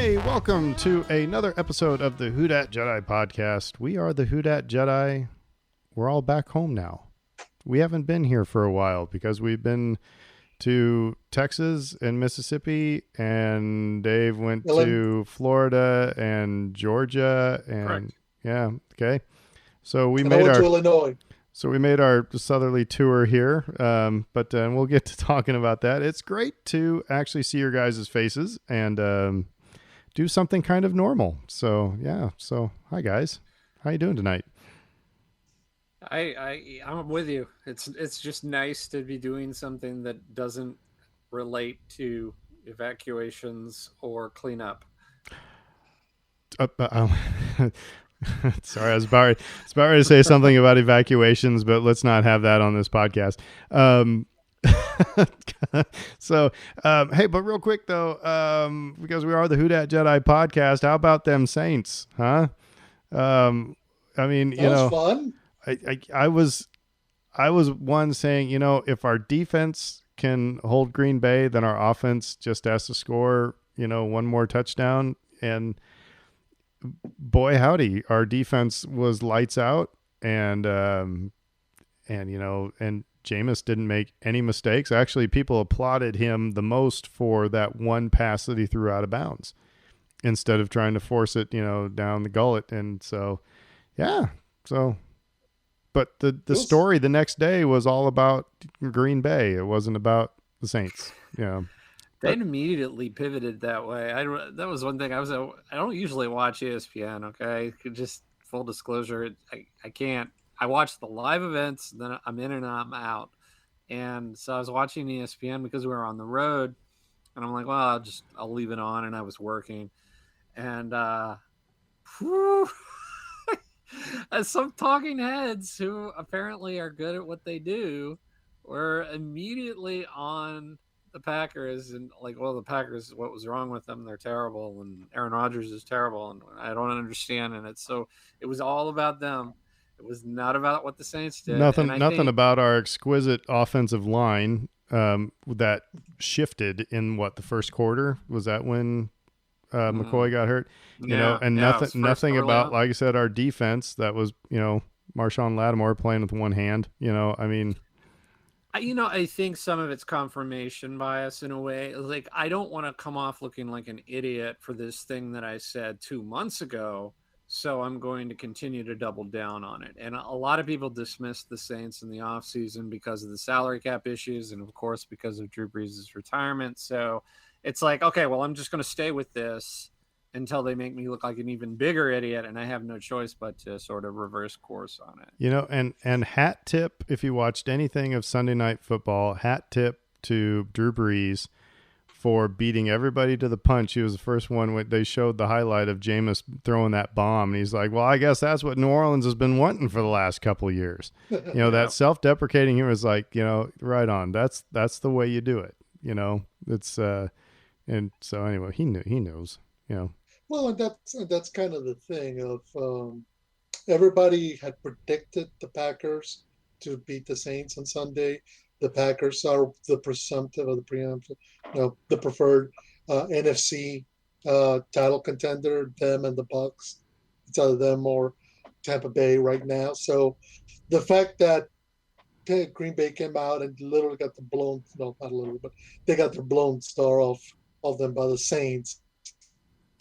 Hey, welcome to another episode of the Who Dat Jedi podcast. We are the Who Dat Jedi. We're all back home now. We haven't been here for a while because we've been to Texas and Mississippi, and Dave went to Florida and Georgia, and Correct. yeah, okay. So we I made went our to Illinois. So we made our southerly tour here, but we'll get to talking about that. It's great to actually see your guys' faces and do something kind of normal. So yeah. So hi guys, how you doing tonight? I'm with you. It's just nice to be doing something that doesn't relate to evacuations or cleanup. Sorry, I was about ready to say something about evacuations, but let's not have that on this podcast. Hey, but real quick though, because we are the Who Dat Jedi podcast, how about them Saints, huh? I mean, That was fun. I was one saying, if our defense can hold Green Bay, then our offense just has to score, one more touchdown. And boy, howdy, our defense was lights out, and Jameis didn't make any mistakes. Actually, people applauded him the most for that one pass that he threw out of bounds instead of trying to force it, down the gullet. And so, yeah. So, but the story the next day was all about Green Bay. It wasn't about the Saints. They immediately pivoted that way. That was one thing I don't usually watch ESPN. Okay, just full disclosure, I can't. I watch the live events, then I'm in and I'm out. And so I was watching ESPN because we were on the road, and I'm like, well, I'll leave it on, and I was working, and some talking heads who apparently are good at what they do were immediately on the Packers and like, well, the Packers, what was wrong with them? They're terrible, and Aaron Rodgers is terrible, and I don't understand. And it was all about them. It was not about what the Saints did. Nothing about our exquisite offensive line that shifted in the first quarter. Was that when McCoy got hurt? Nothing about, like I said, our defense that was, Marshawn Lattimore playing with one hand. I think some of it's confirmation bias in a way. Like, I don't want to come off looking like an idiot for this thing that I said 2 months ago, so I'm going to continue to double down on it. And a lot of people dismissed the Saints in the offseason because of the salary cap issues and, of course, because of Drew Brees' retirement. So it's like, okay, well, I'm just going to stay with this until they make me look like an even bigger idiot, and I have no choice but to sort of reverse course on it. And hat tip, if you watched anything of Sunday Night Football, hat tip to Drew Brees for beating everybody to the punch. He was the first one when they showed the highlight of Jameis throwing that bomb, and he's like, well, I guess that's what New Orleans has been wanting for the last couple of years. That self-deprecating humor is like, right on. That's the way you do it. It's and so anyway, he knows. Well, and that's kind of the thing of everybody had predicted the Packers to beat the Saints on Sunday. The Packers are the presumptive or the preemptive, the preferred NFC title contender. Them and the Bucks. It's either them or Tampa Bay right now. So the fact that Green Bay came out and literally got not a little, but they got their blown star off them by the Saints.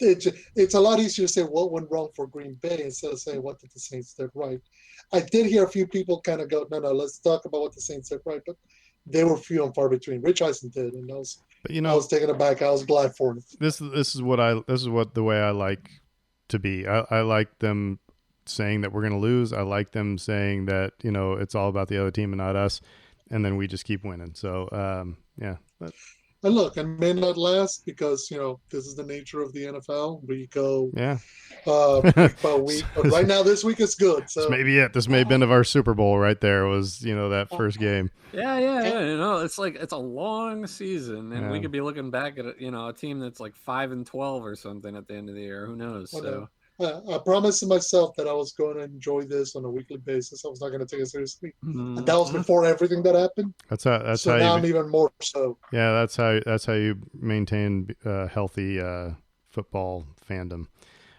It's a lot easier to say what went wrong for Green Bay instead of saying what did the Saints did right. I did hear a few people kind of go, no, let's talk about what the Saints did right, but they were few and far between. Rich Eisen did, and I was taken aback. I was glad for it. This is what the way I like to be. I like them saying that we're going to lose. I like them saying that it's all about the other team and not us, and then we just keep winning. So yeah. And look, it may not last because, this is the nature of the NFL. We go week by week. But right now, this week is good. So this may be it. This may have been of our Super Bowl right there was, that first game. Yeah. It's like it's a long season, and we could be looking back at a team that's like 5-12 or something at the end of the year. Who knows? So I promised myself that I was going to enjoy this on a weekly basis. I was not going to take it seriously, and that was before everything that happened. That's how now I'm even more so. Yeah, that's how you maintain healthy football fandom.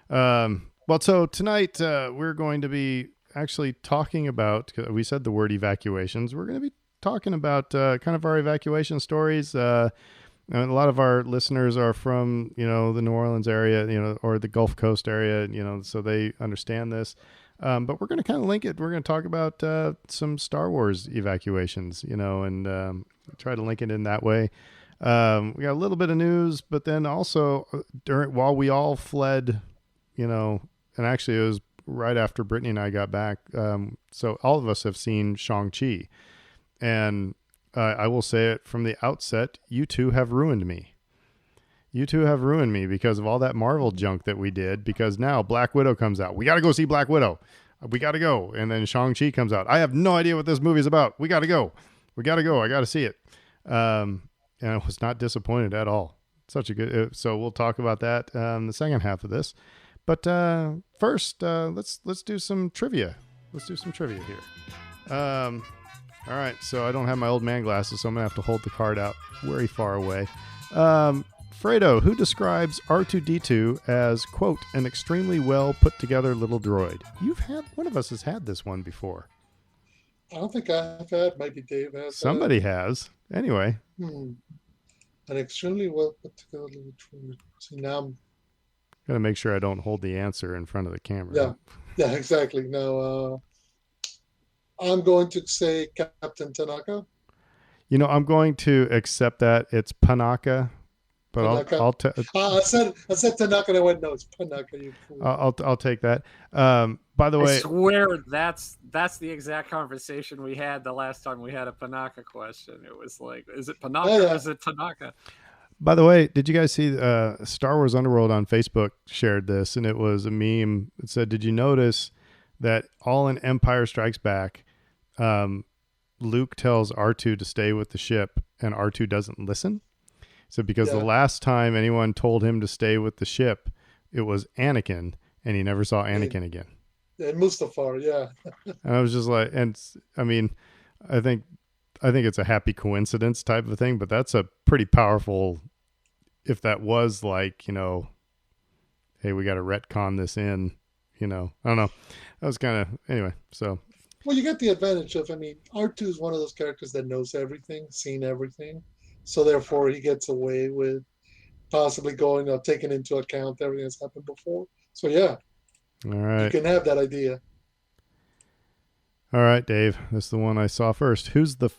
Well, so tonight we're going to be actually talking about, we said the word evacuations. We're going to be talking about kind of our evacuation stories. And a lot of our listeners are from, the New Orleans area, or the Gulf Coast area, so they understand this. But we're going to kind of link it. We're going to talk about some Star Wars evacuations, and try to link it in that way. We got a little bit of news, but then also while we all fled, and actually it was right after Brittany and I got back. So all of us have seen Shang-Chi, and I will say it from the outset, you two have ruined me. You two have ruined me because of all that Marvel junk that we did, because now Black Widow comes out. We got to go see Black Widow. We got to go. And then Shang-Chi comes out. I have no idea what this movie's about. We got to go. We got to go. I got to see it. And I was not disappointed at all. Such a good, so we'll talk about that in the second half of this. But first, let's do some trivia. Let's do some trivia here. All right, so I don't have my old man glasses, so I'm going to have to hold the card out very far away. Fredo, who describes R2-D2 as, quote, an extremely well put together little droid? One of us has had this one before. I don't think I've had. Maybe Dave has. Somebody has. Anyway. An extremely well put together little droid. See, now I'm got to make sure I don't hold the answer in front of the camera. Yeah, exactly. Now, I'm going to say Captain Tanaka. I'm going to accept that it's Panaka, but Tanaka. I said Tanaka, and I went, no, it's Panaka. You fool. I'll take that. By the way, I swear that's the exact conversation we had the last time we had a Panaka question. It was like, is it Panaka or is it Tanaka? By the way, did you guys see Star Wars Underworld on Facebook shared this, and it was a meme. It said, did you notice that all in Empire Strikes Back, Luke tells R2 to stay with the ship and R2 doesn't listen? So because the last time anyone told him to stay with the ship, it was Anakin, and he never saw Anakin again. And Mustafar, yeah. And I was just like, I think it's a happy coincidence type of thing, but that's a pretty powerful, if that was like, hey, we got to retcon this in, I don't know. That was kind of, anyway, so. Well, you get the advantage of, R2 is one of those characters that knows everything, seen everything. So therefore he gets away with possibly taking into account everything that's happened before. So yeah. All right. You can have that idea. All right, Dave, that's the one I saw first. Who's the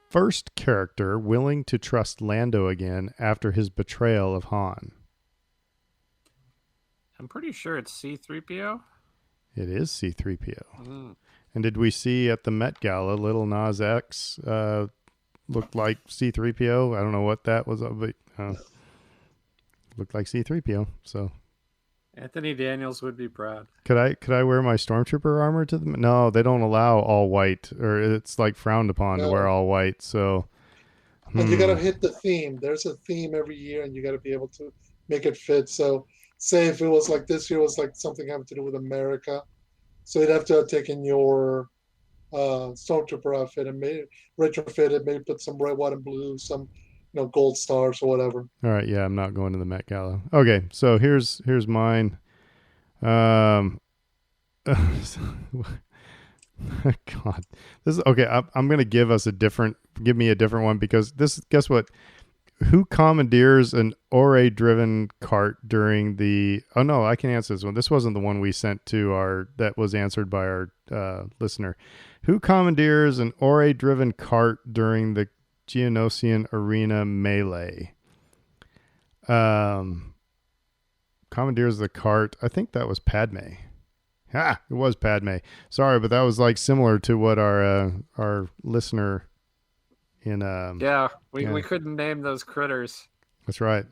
first character willing to trust Lando again after his betrayal of Han? I'm pretty sure it's C-3PO. It is C-3PO. Mm. And did we see at the Met Gala, Little Nas X looked like C-3PO? I don't know what that was, but looked like C-3PO. So Anthony Daniels would be proud. Could I wear my Stormtrooper armor to them? No, they don't allow all white, or it's like frowned upon to wear all white. So, and you got to hit the theme. There's a theme every year, and you got to be able to make it fit. So, say if it was like this year was like something having to do with America, so you'd have to have taken your Stormtrooper outfit and made it retrofit it, maybe put some red, white, and blue, some gold stars or whatever. All right, yeah, I'm not going to the Met Gala. Okay, so here's mine. God, this is okay. I'm gonna give me a different one, because guess what? Who commandeers an Ore-driven cart during the? Oh no, I can answer this one. This wasn't the one we sent to that was answered by our listener. Who commandeers an Ore-driven cart during the Geonosian Arena melee? Commandeers the cart. I think that was Padme. It was Padme. Sorry, but that was like similar to what our listener in we couldn't name those critters. That's right.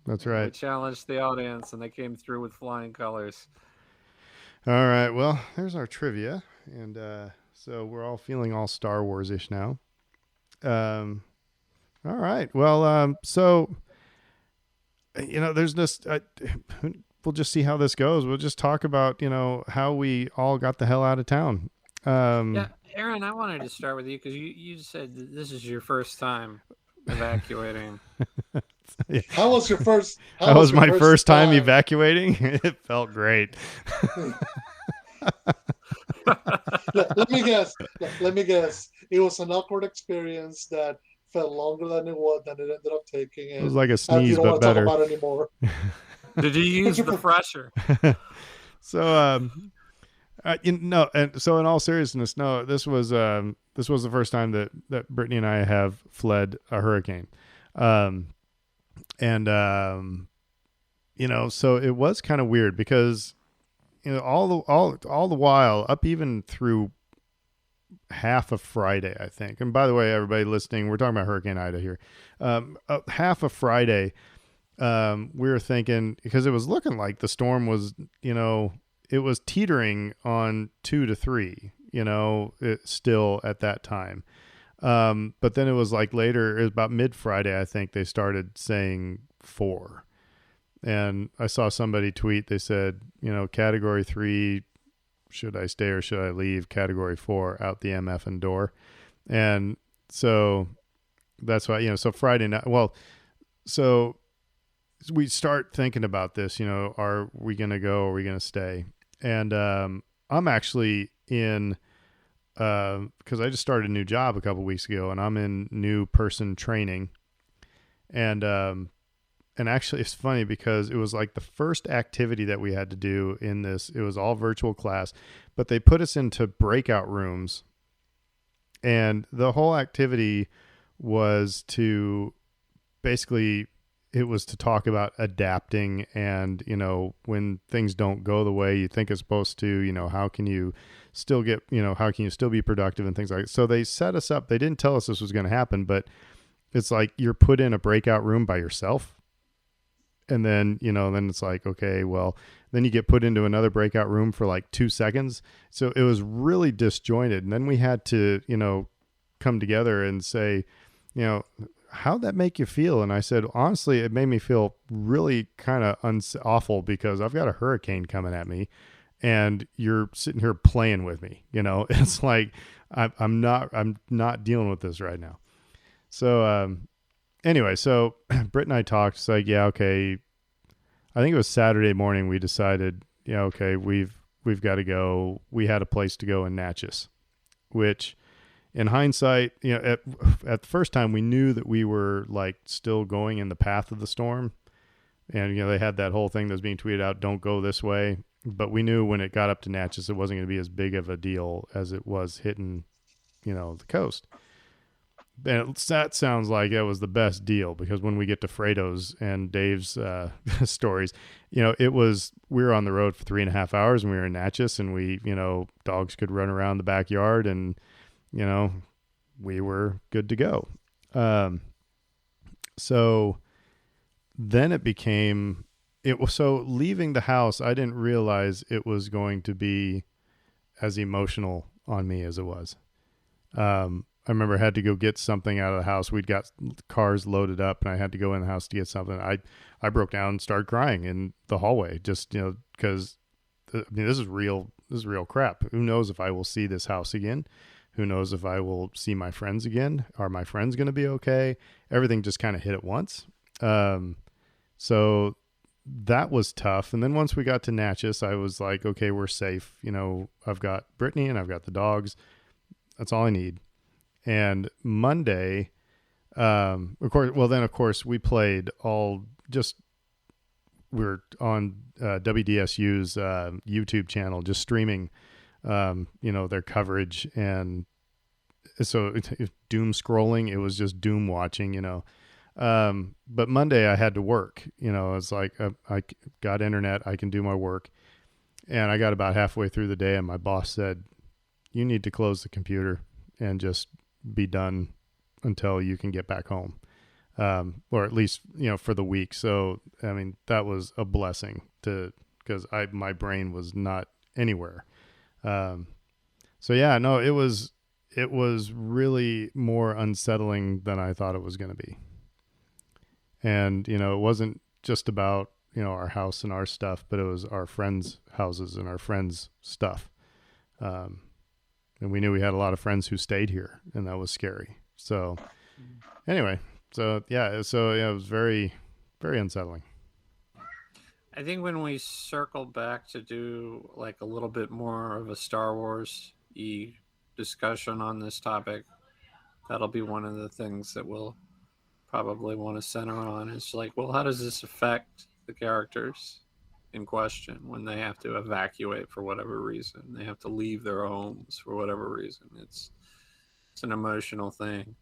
We challenged the audience and they came through with flying colors. All right, well, there's our trivia, and so we're all feeling all Star Wars-ish now. All right, well, so there's this we'll just see how this goes. We'll just talk about how we all got the hell out of town. Aaron, I wanted to start with you because you said this is your first time evacuating. How was your first? How That was your my first time time? evacuating. It felt great. Let me guess. Let me guess. It was an awkward experience that felt longer than it ended up taking, It was and like a you sneeze, don't but want to talk better. about it anymore. Did you use the fresher? So, and so in all seriousness, no, this was the first time that Brittany and I have fled a hurricane, um, and so it was kind of weird because all the while up even through half of Friday, I think. And by the way, everybody listening, we're talking about Hurricane Ida here. Half of Friday, we were thinking because it was looking like the storm was, it was teetering on 2 to 3, still at that time. But then it was like later, it was about mid Friday, I think they started saying 4. And I saw somebody tweet, they said, category 3, should I stay or should I leave? Category 4, out the MF and door. And so that's why, so Friday night, so we start thinking about this, are we going to go? Or are we going to stay? And I'm actually in, because I just started a new job a couple weeks ago, and I'm in new person training. And actually, it's funny because it was like the first activity that we had to do in this. It was all virtual class, but they put us into breakout rooms. And the whole activity was to basically, it was to talk about adapting and, when things don't go the way you think it's supposed to, how can you still get, how can you still be productive and things like that. So they set us up. They didn't tell us this was going to happen, but it's like you're put in a breakout room by yourself. And then, then it's like, okay, well, then you get put into another breakout room for like 2 seconds. So it was really disjointed. And then we had to, come together and say, how'd that make you feel? And I said, honestly, it made me feel really kind of awful because I've got a hurricane coming at me and you're sitting here playing with me. It's like, I'm not dealing with this right now. So, anyway, so Britt and I talked. It's like, yeah, okay. I think it was Saturday morning. We decided, yeah, okay, we've got to go. We had a place to go in Natchez, which, in hindsight, at the first time we knew that we were like still going in the path of the storm, and they had that whole thing that was being tweeted out, "Don't go this way." But we knew when it got up to Natchez, it wasn't going to be as big of a deal as it was hitting, the coast. And that sounds like it was the best deal because when we get to Fredo's and Dave's stories, we were on the road for 3.5 hours and we were in Natchez and we, dogs could run around the backyard and, we were good to go. So then so leaving the house, I didn't realize it was going to be as emotional on me as it was. I remember I had to go get something out of the house. We'd got cars loaded up and I had to go in the house to get something. I broke down and started crying in the hallway just, because this is real crap. Who knows if I will see this house again? Who knows if I will see my friends again? Are my friends going to be okay? Everything just kind of hit at once. So that was tough. And then once we got to Natchez, I was like, okay, we're safe. I've got Brittany and I've got the dogs. That's all I need. And Monday, of course, we played we're on WDSU's YouTube channel, just streaming, their coverage. And so doom scrolling, it was just doom watching, but Monday I had to work, it's like I got internet, I can do my work. And I got about halfway through the day and my boss said, you need to close the computer and just be done until you can get back home. Or at least, for the week. So, I mean, that was a blessing because my brain was not anywhere. So yeah, no, it was really more unsettling than I thought it was going to be. And, it wasn't just about, our house and our stuff, but it was our friends' houses and our friends' stuff. And we knew we had a lot of friends who stayed here, and that was scary. So anyway, So yeah, it was very, very unsettling. I think when we circle back to do like a little bit more of a Star Wars discussion on this topic, that'll be one of the things that we'll probably want to center on. Is like, well, how does this affect the characters in question when they have to evacuate for whatever reason? They have to leave their homes for whatever reason. It's an emotional thing.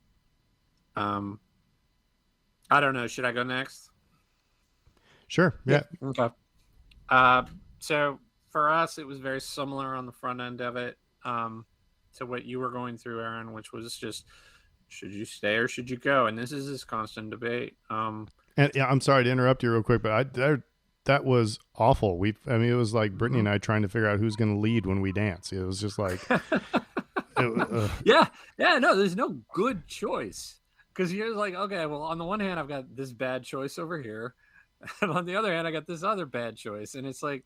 Um, I don't know. Should I go next? Sure. Yeah. Yeah. Okay. Uh, so for us, it was very similar on the front end of it to what you were going through, Aaron, which was just should you stay or should you go? And this is this constant debate. And yeah, I'm sorry to interrupt you real quick, but that was awful. I mean, it was like Brittany and I trying to figure out who's going to lead when we dance. It was just like, yeah, no, there's no good choice because you're like, okay, well, on the one hand, I've got this bad choice over here, and on the other hand, I got this other bad choice, and it's like,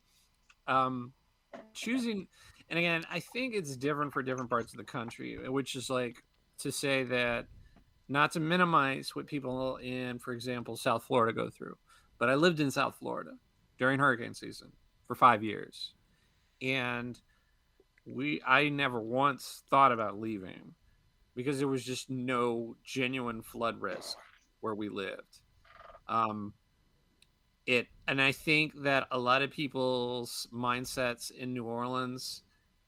choosing. And again, I think it's different for different parts of the country, which is like to say that not to minimize what people in, for example, South Florida go through, but I lived in South Florida during hurricane season for 5 years, and I never once thought about leaving because there was just no genuine flood risk where we lived. Um, and I think that a lot of people's mindsets in New Orleans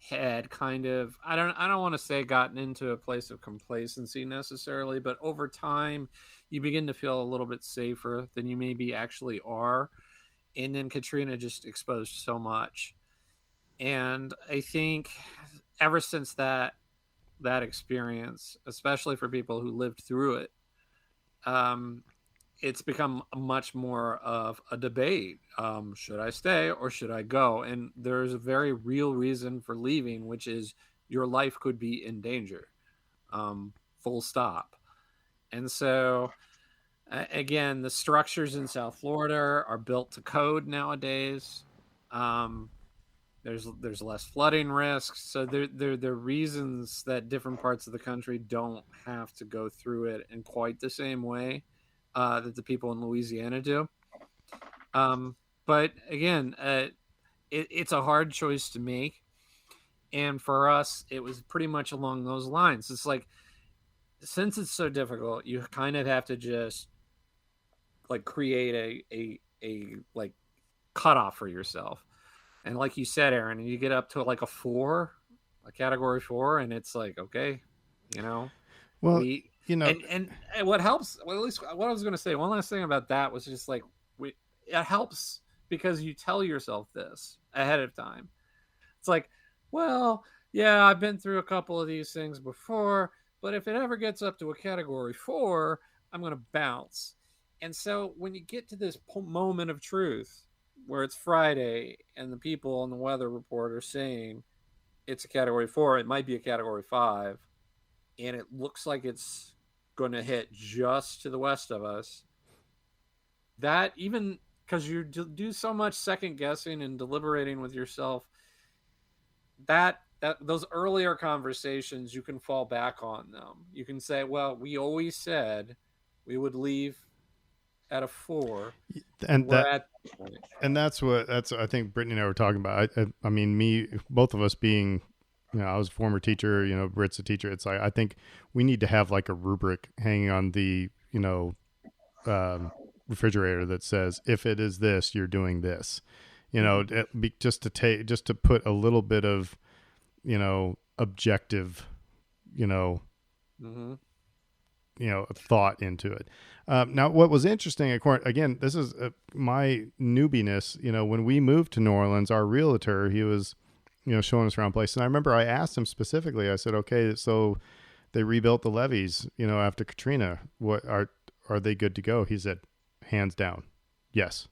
had kind of I don't want to say gotten into a place of complacency necessarily, but over time you begin to feel a little bit safer than you maybe actually are. And then Katrina just exposed so much. And I think ever since that experience, especially for people who lived through it, um, it's become much more of a debate. Should I stay or should I go? And there's a very real reason for leaving, which is your life could be in danger. Full stop. And so, again, the structures in South Florida are built to code nowadays. Um, there's less flooding risks, so there are reasons that different parts of the country don't have to go through it in quite the same way that the people in Louisiana do. But again, it's a hard choice to make, and for us, it was pretty much along those lines. It's like since it's so difficult, you kind of have to just like create a like cutoff for yourself. And like you said, Aaron, you get up to like a category 4, and it's like, okay, you know, well, we you know, and what helps, well, at least what I was going to say, one last thing about that was just like it helps because you tell yourself this ahead of time. It's like, well, yeah, I've been through a couple of these things before, but if it ever gets up to a category 4, I'm going to bounce. And so when you get to this moment of truth where it's Friday and the people on the weather report are saying it's a category 4, it might be a category 5, and it looks like it's going to hit just to the west of us, that even because you do so much second guessing and deliberating with yourself, that those earlier conversations, you can fall back on them. You can say, well, we always said we would leave at a 4, and we're that at and that's I think Brittany and I were talking about. I mean, both of us being, I was a former teacher, Britt's a teacher. It's like I think we need to have like a rubric hanging on the refrigerator that says if it is this, you're doing this. Just to put a little bit of objective, mm-hmm. Thought into it. Now, what was interesting, again, this is my newbiness. When we moved to New Orleans, our realtor, he was, showing us around places. And I remember I asked him specifically. I said, "Okay, so they rebuilt the levees, after Katrina. What are they good to go?" He said, "Hands down, yes."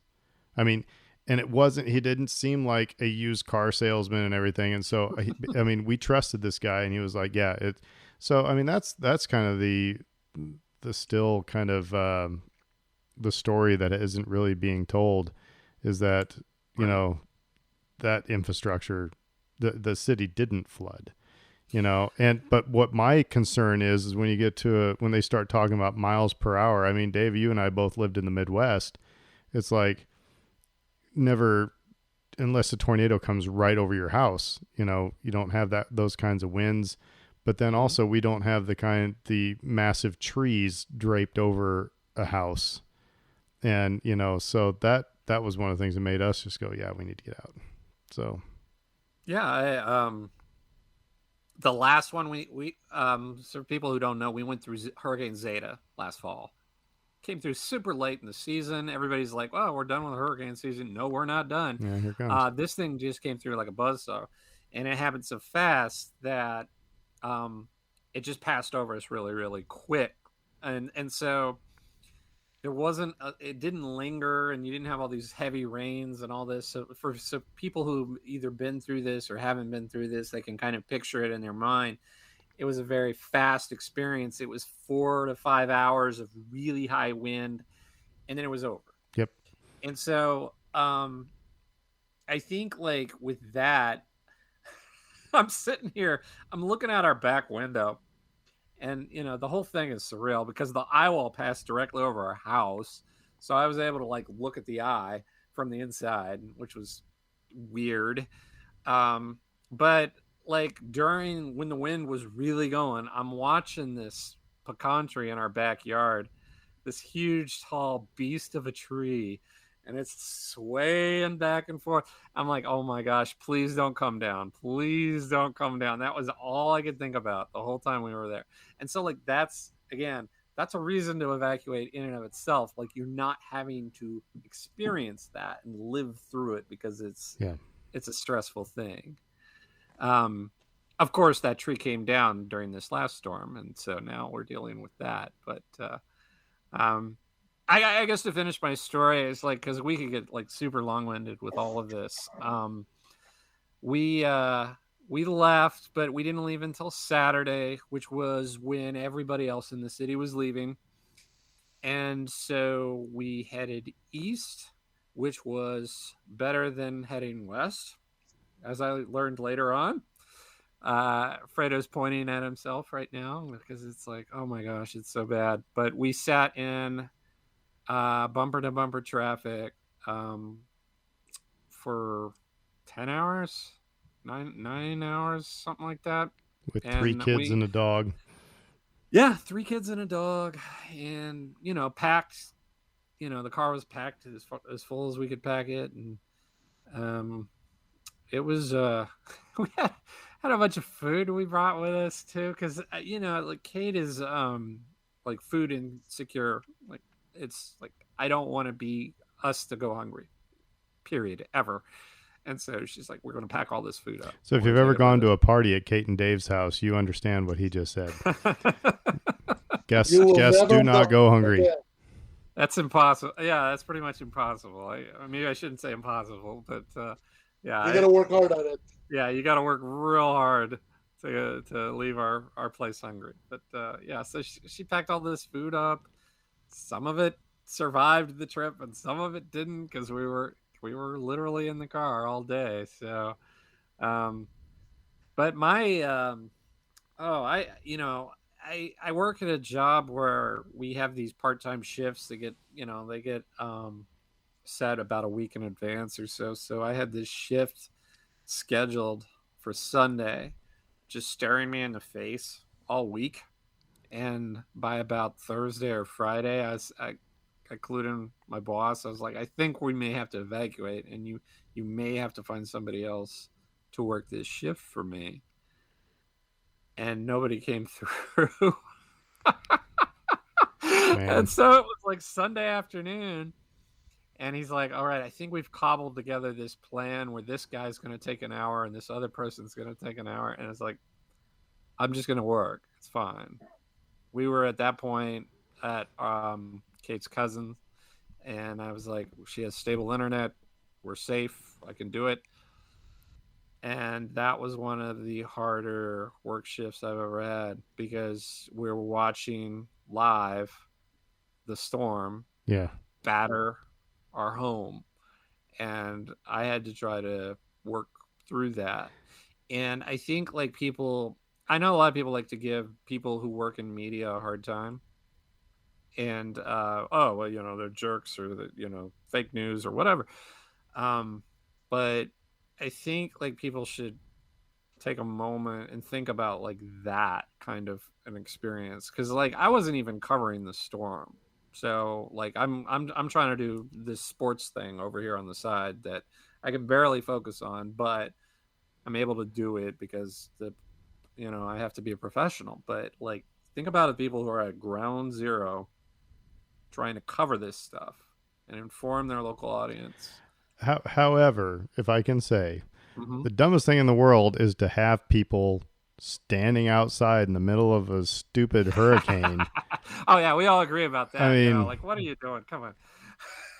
I mean, and it wasn't. He didn't seem like a used car salesman and everything. And so, I mean, we trusted this guy, and he was like, "Yeah." So, I mean, that's kind of the still kind of the story that isn't really being told is that that infrastructure, the city didn't flood. And but what my concern is when you get to when they start talking about miles per hour. I mean, Dave, you and I both lived in the Midwest. It's like never, unless a tornado comes right over your house, you don't have those kinds of winds. But then also we don't have the massive trees draped over a house. And, so that was one of the things that made us just go, yeah, we need to get out. So, Yeah, the last one we so people who don't know, we went through Hurricane Zeta last fall. Came through super late in the season. Everybody's like, "Oh, we're done with the hurricane season." No, we're not done. yeah, here it comes. This thing just came through like a buzzsaw, and it happened so fast that um, it just passed over us really, really quick. And so there wasn't it didn't linger, and you didn't have all these heavy rains and all this. So people who've either been through this or haven't been through this, they can kind of picture it in their mind. It was a very fast experience. It was 4 to 5 hours of really high wind, and then it was over. Yep. And so I think like with that, I'm sitting here, I'm looking out our back window, and the whole thing is surreal because the eye wall passed directly over our house. So I was able to like look at the eye from the inside, which was weird. But like during when the wind was really going, I'm watching this pecan tree in our backyard, this huge tall beast of a tree, and it's swaying back and forth. I'm like, oh my gosh, please don't come down, please don't come down. That was all I could think about the whole time we were there. And so like that's a reason to evacuate in and of itself. Like you're not having to experience that and live through it because it's a stressful thing. Of course, that tree came down during this last storm, and so now we're dealing with that. But um, I guess to finish my story, it's like because we could get like super long-winded with all of this. We left, but we didn't leave until Saturday, which was when everybody else in the city was leaving, and so we headed east, which was better than heading west, as I learned later on. Fredo's pointing at himself right now because it's like, oh my gosh, it's so bad. But we sat in bumper to bumper traffic for 10 hours, nine hours, something like that. With three And kids and a dog. Yeah, 3 kids and a dog, and packed. The car was packed as full as we could pack it, and it was we had a bunch of food we brought with us too, because like Kate is like food insecure. Like it's like I don't want to be us to go hungry, period, ever. And so she's like, we're going to pack all this food up. So if you've ever gone to a party at Kate and Dave's house, you understand what he just said. Guests do not go hungry. Again. That's impossible. Yeah, that's pretty much impossible. Maybe I shouldn't say impossible, but yeah, you got to work hard at it. Yeah, you got to work real hard to leave our place hungry. But yeah, so she packed all this food up. Some of it survived the trip, and some of it didn't because we were literally in the car all day. So, but my I work at a job where we have these part-time shifts that get set about a week in advance or so. So I had this shift scheduled for Sunday, just staring me in the face all week. And by about Thursday or Friday, I clued in my boss. I was like, I think we may have to evacuate, and you may have to find somebody else to work this shift for me. And nobody came through. And so it was like Sunday afternoon, and he's like, all right, I think we've cobbled together this plan where this guy's going to take an hour and this other person's going to take an hour. And it's like, I'm just going to work. It's fine. We were at that point at Kate's cousin, and I was like, she has stable internet. We're safe. I can do it. And that was one of the harder work shifts I've ever had because we were watching live the storm batter our home. And I had to try to work through that. And I think like people I know a lot of people like to give people who work in media a hard time, and oh well, they're jerks or fake news or whatever. Um, but I think like people should take a moment and think about like that kind of an experience, because like I wasn't even covering the storm, so like I'm trying to do this sports thing over here on the side that I can barely focus on, but I'm able to do it because I have to be a professional. But like think about the people who are at ground zero trying to cover this stuff and inform their local audience. However, if I can say, Mm-hmm. the dumbest thing in the world is to have people standing outside in the middle of a stupid hurricane. Oh yeah, we all agree about I that. mean, Like what are you doing? Come on.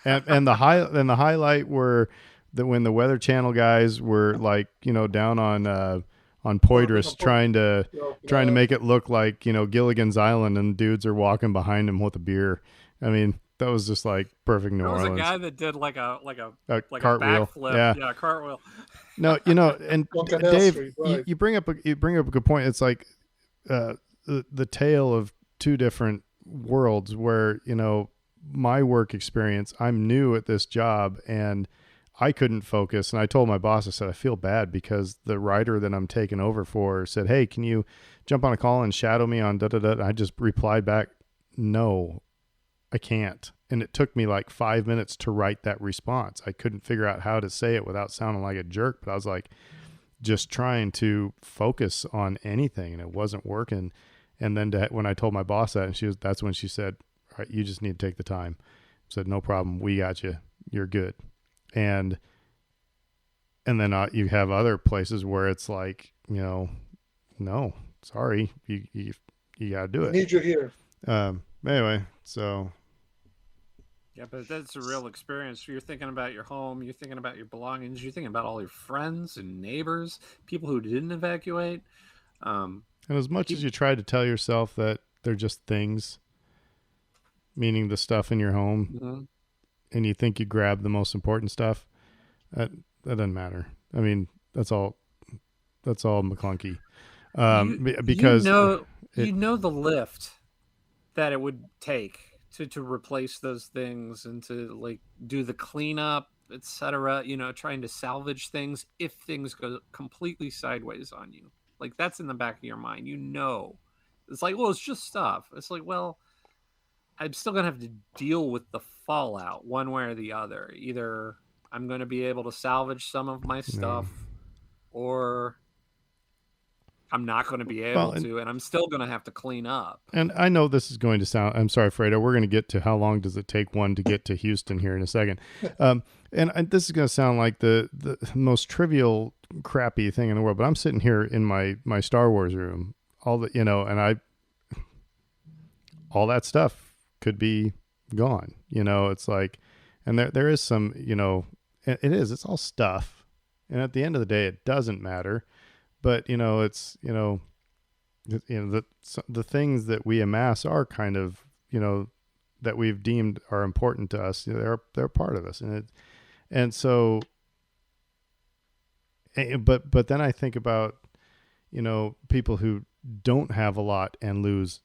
and the highlight were that when the Weather Channel guys were like down on Working Poitras on point. trying to Yeah. make it look like Gilligan's Island, and dudes are walking behind him with a beer. I mean, that was just like perfect New There was a Orleans. guy that did A like a cartwheel, backflip. yeah. Yeah, cartwheel. No, and On Canal Dave, Street, right. you bring up a good point. It's like the tale of two different worlds where my work experience, I'm new at this job and I couldn't focus, and I told my boss, I said I feel bad because the writer that I'm taking over for said, hey, can you jump on a call and shadow me on da da da. I just replied back, no, I can't. And it took me like 5 minutes to write that response. I couldn't figure out how to say it without sounding like a jerk, but I was like just trying to focus on anything and it wasn't working. And then when I told my boss that, and that's when she said, all right, you just need to take the time. I said, no problem. We got you. You're good. And then you have other places where it's like, no, sorry, you got to do We it. need you here. Anyway, so Yeah, but that's a real experience. You're thinking about your home, you're thinking about your belongings, you're thinking about all your friends and neighbors, people who didn't evacuate. Um, and as much as people, you try to tell yourself that they're just things, meaning the stuff in your home, mm-hmm. and you think you grab the most important stuff, that doesn't matter. I mean, that's all McClunky. You Because know it, the lift that it would take to replace those things and to like do the cleanup, etc. Trying to salvage things if things go completely sideways on you. Like that's in the back of your mind. It's like, well, it's just stuff. It's like, well, I'm still gonna have to deal with the fallout one way or the other. Either I'm gonna be able to salvage some of my no. stuff, or I'm not going to be Well, able to, and I'm still going to have to clean up. and I know this is going to sound, I'm sorry, Fredo, we're going to get to how long does it take one to get to Houston here in a second. This is going to sound like the most trivial, crappy thing in the world, but I'm sitting here in my Star Wars room, and all that stuff could be gone. It's like, and there is some, it's all stuff. And at the end of the day, it doesn't matter. But, it's, the things that we amass are kind of, that we've deemed are important to us. They're part of us. And so, but then I think about, people who don't have a lot and lose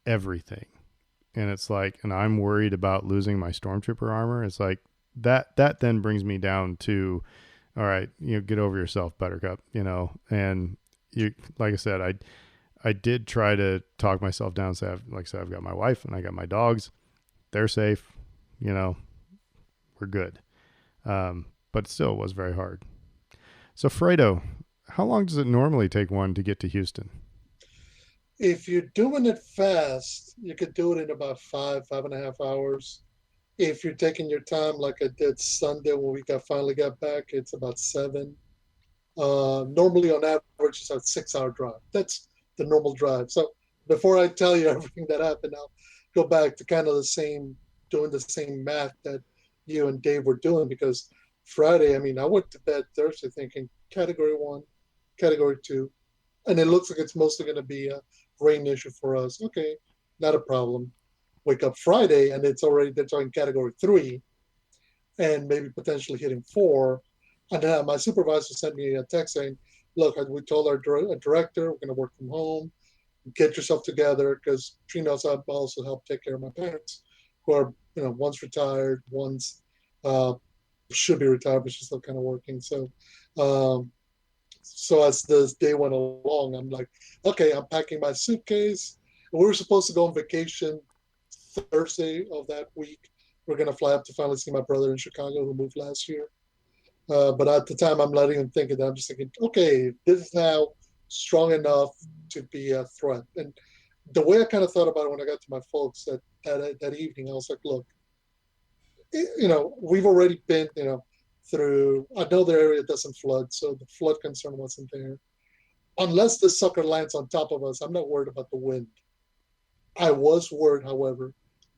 everything. And it's like, and I'm worried about losing my stormtrooper armor. It's like that then brings me down to, all right, get over yourself, Buttercup, and you, like I said, I did try to talk myself down. Say, like I said, I've got my wife and I got my dogs. They're safe. We're good. But still it was very hard. So Fredo, how long does it normally take one to get to Houston? If you're doing it fast, you could do it in about 5.5 hours. If you're taking your time, like I did Sunday when we finally got back, it's about 7. Normally, on average, it's a 6-hour drive. That's the normal drive. So before I tell you everything that happened, I'll go back to kind of doing the same math that you and Dave were doing, because Friday, I mean, I went to bed Thursday thinking category 1, category 2, and it looks like it's mostly going to be a rain issue for us. Okay, not a problem. Wake up Friday and they're talking category 3 and maybe potentially hitting 4. And my supervisor sent me a text saying, look, we told our director, we're going to work from home, get yourself together, because she knows I also help take care of my parents, who are, one's retired, one's uh, should be retired, but she's still kind of working. Um, so as the day went along, I'm like, okay, I'm packing my suitcase. We were supposed to go on vacation Thursday of that week. We're going to fly up to finally see my brother in Chicago who moved last year. But at the time, I'm not even thinking that. I'm just thinking, okay, this is now strong enough to be a threat. And the way I kind of thought about it when I got to my folks that evening, I was like, look, we've already been, through, I know the area doesn't flood, so the flood concern wasn't there. Unless the sucker lands on top of us, I'm not worried about the wind. I was worried, however,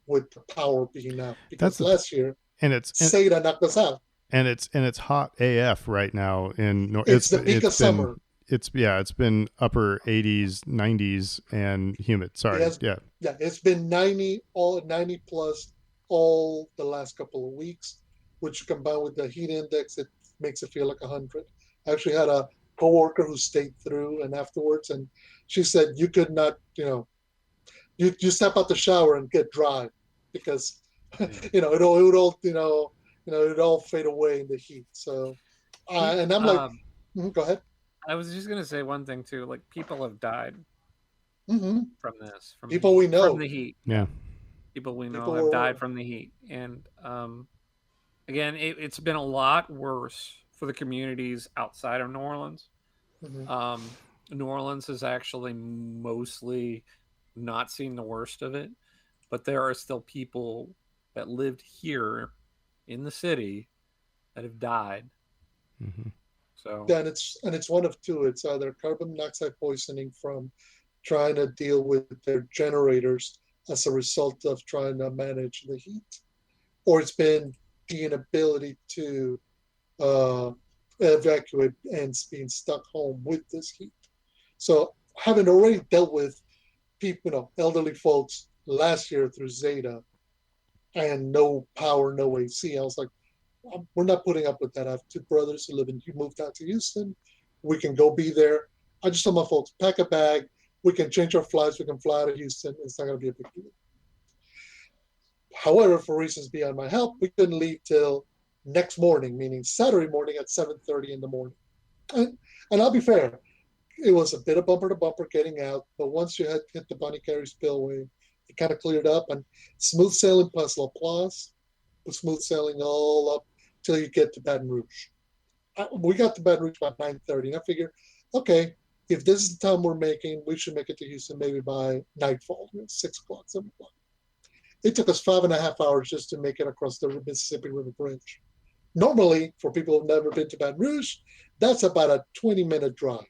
with the power being out, because last year, and Seda knocked us out. And it's hot AF right now it's the peak of summer. It's been upper 80s, 90s, and humid. Sorry, it's been 90 plus all the last couple of weeks, which combined with the heat index, it makes it feel like 100. I actually had a coworker who stayed through and afterwards, and she said you could not, you step out the shower and get dry, because it all fade away in the heat. So, and I'm like, go ahead. I was just gonna say one thing too. Like, people have died from this. From people we know. From the heat. Yeah. People we know have died from the heat. And again, it's been a lot worse for the communities outside of New Orleans. New Orleans has actually mostly not seen the worst of it, but there are still people that lived here in the city that have died. So yeah, and it's one of two. It's either carbon monoxide poisoning from trying to deal with their generators as a result of trying to manage the heat, or it's been the inability to evacuate and being stuck home with this heat. So, having already dealt with people, elderly folks last year through Zeta, and no power, no AC, I was like, we're not putting up with that. I have two brothers who moved out to Houston. We can go be there. I just told my folks, pack a bag. We can change our flights. We can fly out of Houston. It's not going to be a big deal. However, for reasons beyond my help, we couldn't leave till next morning, meaning Saturday morning at 7:30 in the morning. And I'll be fair, it was a bit of bumper to bumper getting out, but once you had hit the Bonnie Carey spillway, it kind of cleared up, and smooth sailing plus La Place, smooth sailing all up till you get to Baton Rouge. We got to Baton Rouge about 9:30, and I figured, okay, if this is the time we're making, we should make it to Houston maybe by nightfall, 6 o'clock, 7 o'clock. It took us 5.5 hours just to make it across the Mississippi River Bridge. Normally, for people who've never been to Baton Rouge, that's about a 20-minute drive.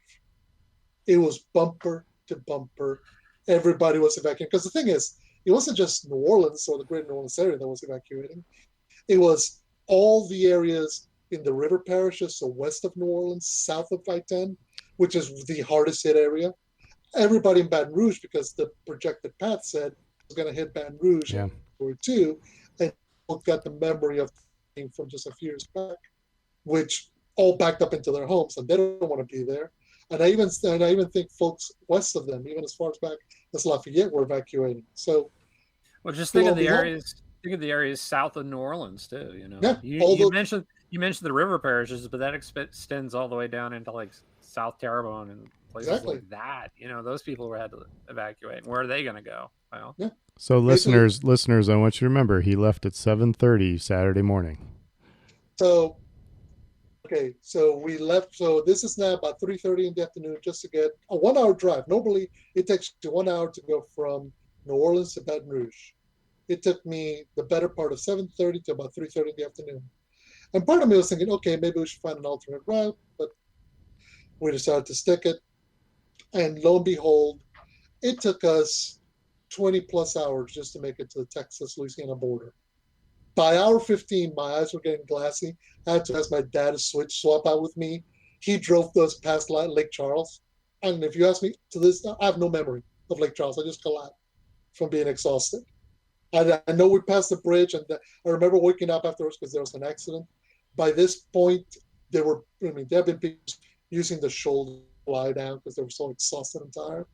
It was bumper to bumper. Everybody was evacuating. Because the thing is, it wasn't just New Orleans or the greater New Orleans area that was evacuating. It was all the areas in the river parishes, so west of New Orleans, south of I-10, which is the hardest hit area. Everybody in Baton Rouge, because the projected path said it was going to hit Baton Rouge or two, and got the memory of from just a few years back, which all backed up into their homes, and they don't want to be there. And I even think folks west of them, even as far as back as Lafayette, were evacuating. So, well, just think of the areas. Think of the areas south of New Orleans too. You mentioned the river parishes, but that extends all the way down into like South Terrebonne and places like that. Those people had to evacuate. Where are they going to go? Well, So listeners, I want you to remember he left at 7:30 Saturday morning. So we left. So this is now about 3:30 in the afternoon, just to get a 1-hour drive. Normally it takes you 1 hour to go from New Orleans to Baton Rouge. It took me the better part of 7:30 to about 3:30 in the afternoon. And part of me was thinking, okay, maybe we should find an alternate route, but we decided to stick it. And lo and behold, it took us 20 plus hours just to make it to the Texas-Louisiana border. By hour 15, my eyes were getting glassy. I had to ask my dad to swap out with me. He drove us past Lake Charles. And if you ask me to this, I have no memory of Lake Charles. I just collapsed from being exhausted. I know we passed the bridge, and I remember waking up afterwards because there was an accident. By this point, there have been people using the shoulder to fly down because they were so exhausted and tired.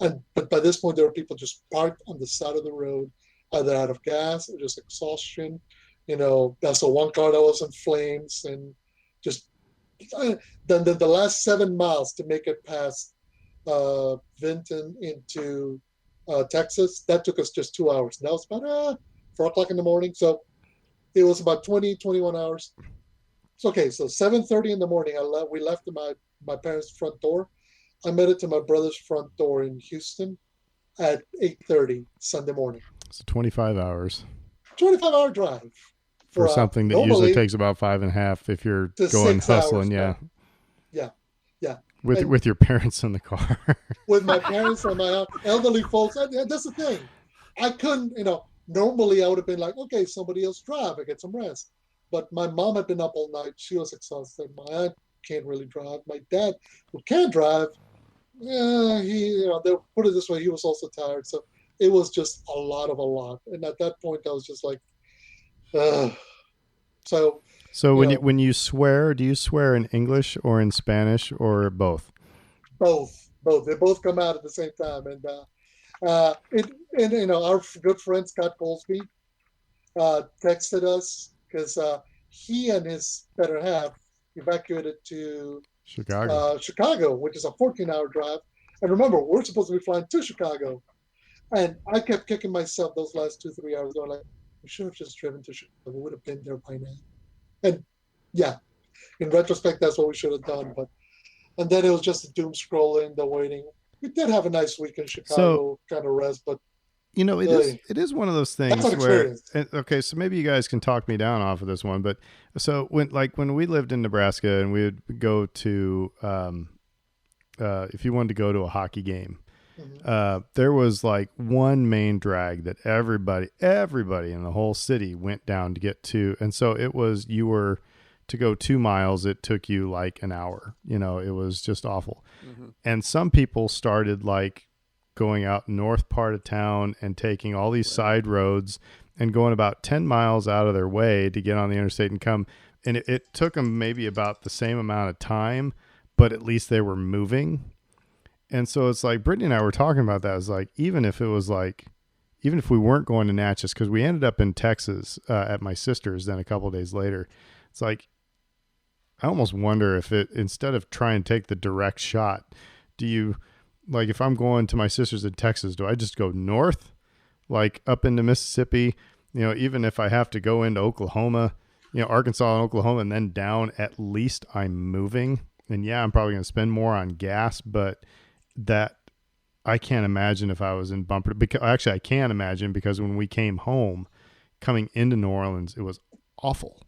And but by this point, there were people just parked on the side of the road, either out of gas or just exhaustion. That's the one car that was in flames, and just then the last 7 miles to make it past Vinton into Texas, that took us just 2 hours. And that was about 4 o'clock in the morning. So it was about 21 hours. It's okay. So 7:30 in the morning, we left my parents' front door. I made it to my brother's front door in Houston at 8:30 Sunday morning. So 25 hours 25-hour drive for something that usually takes about 5.5 if you're going hustling. Yeah. Yeah. Yeah. With your parents in the car. With my parents and my elderly folks. That's the thing. I couldn't, normally I would have been like, okay, somebody else drive. I get some rest. But my mom had been up all night. She was exhausted. My aunt can't really drive. My dad, who can drive, they'll put it this way, he was also tired. So it was just a lot. And at that point, I was just like, so when you swear, do you swear in English or in Spanish or both? Both. They both come out at the same time. And our good friend Scott Colsby texted us because he and his better half evacuated to Chicago, which is a 14-hour drive. And remember, we're supposed to be flying to Chicago. And I kept kicking myself those last 2-3 hours, going like, we should have just driven to Chicago. We would have been there by now. And yeah, in retrospect, that's what we should have done. And then it was just the doom scrolling, the waiting. We did have a nice week in Chicago, kind of rest, but it is one of those things where, okay, so maybe you guys can talk me down off of this one, but so when we lived in Nebraska and we would go to, if you wanted to go to a hockey game, there was like one main drag that everybody in the whole city went down to get to. And so it was, you were to go 2 miles, it took you like an hour, it was just awful. Mm-hmm. And some people started like going out north part of town and taking all these side roads and going about 10 miles out of their way to get on the interstate and come. And it took them maybe about the same amount of time, but at least they were moving. And so it's like Brittany and I were talking about that. It's like, even if we weren't going to Natchez, because we ended up in Texas at my sister's then a couple of days later, it's like, I almost wonder if instead of trying to take the direct shot, do you, like if I'm going to my sister's in Texas, do I just go north, like up into Mississippi, even if I have to go into Oklahoma, Arkansas and Oklahoma and then down, at least I'm moving. And yeah, I'm probably going to spend more on gas, but that I can't imagine if I was in bumper. Because actually I can imagine, because when we came home coming into New Orleans, it was awful.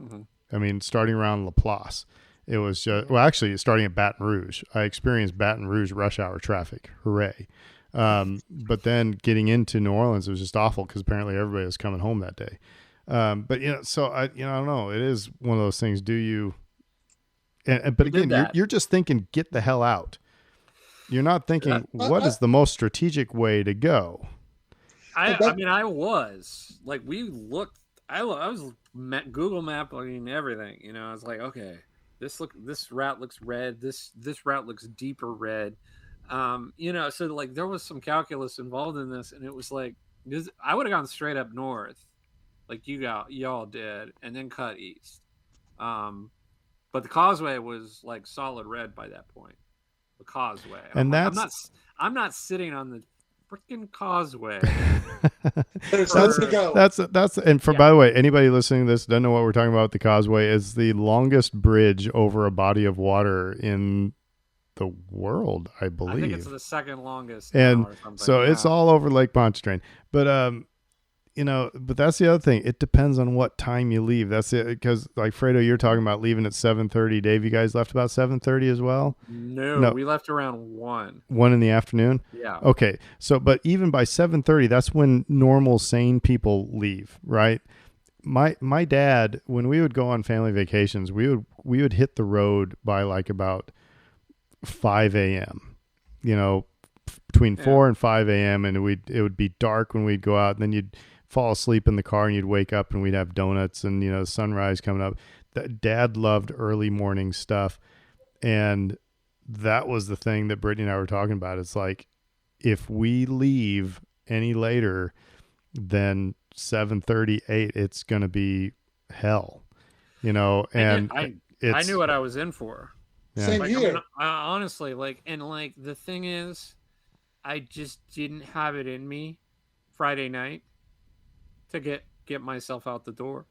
Mm-hmm. I mean, starting around Laplace, it was just, actually starting at Baton Rouge. I experienced Baton Rouge rush hour traffic. Hooray. But then getting into New Orleans, it was just awful because apparently everybody was coming home that day. But, so I don't know. It is one of those things. Do you, but again, you're just thinking, get the hell out. You're not thinking, what is the most strategic way to go? I was like, we looked, I was Google mapping everything, I was like, okay, this route looks red. This route looks deeper red. So like there was some calculus involved in this, and it was like, I would have gone straight up north, like y'all did, and then cut east. But the causeway was like solid red by that point. The causeway, and I'm not sitting on the freaking causeway. That's by the way, anybody listening to this doesn't know what we're talking about. The causeway is the longest bridge over a body of water in the world, I believe. I think it's the second longest, and so it's all over Lake Pontchartrain. But but that's the other thing. It depends on what time you leave. That's it. Because like Fredo, you're talking about leaving at 7:30. Dave, you guys left about 7:30 as well? No, we left around 1 in the afternoon. Yeah. Okay. So, but even by 7:30, that's when normal, sane people leave, right? My dad, when we would go on family vacations, we would hit the road by like about 5 a.m. Between 4 and 5 a.m. and it would be dark when we'd go out, and then you'd fall asleep in the car and you'd wake up and we'd have donuts and sunrise coming up. Dad loved early morning stuff, And that was the thing that Brittany and I were talking about. It's like, if we leave any later than 7:38, it's going to be hell, and I knew it's, what I was in for. yeah. Same Like, I mean, here. honestly, like, and like the thing is, I just didn't have it in me Friday night to get myself out the door.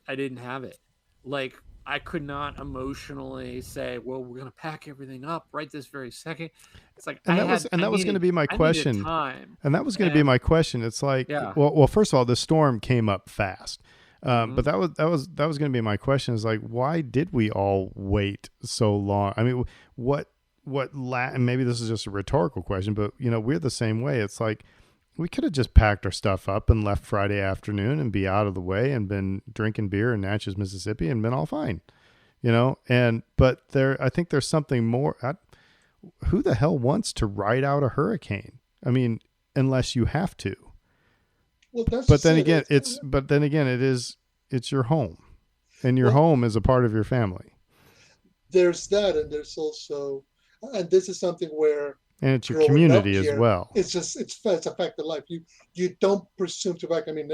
I didn't have it. Like, I could not emotionally say, "Well, we're gonna pack everything up right this very second." It's like And that was going to be my I needed question. time, And that was going to be and my question. It's like, yeah, well, first of all, the storm came up fast. mm-hmm. But that was going to be my question, is like, why did we all wait so long? I mean, and maybe this is just a rhetorical question, but we're the same way. It's like, we could have just packed our stuff up and left Friday afternoon and be out of the way and been drinking beer in Natchez, Mississippi, and been all fine, but I think there's something more. Who the hell wants to ride out a hurricane? I mean, unless you have to. Well, that's But just then it. again, it's your home, and your Well, home is a part of your family, there's that, and there's also, and this is something where and it's your growing up community as here, well. it's a fact of life. You don't presume to back. I mean,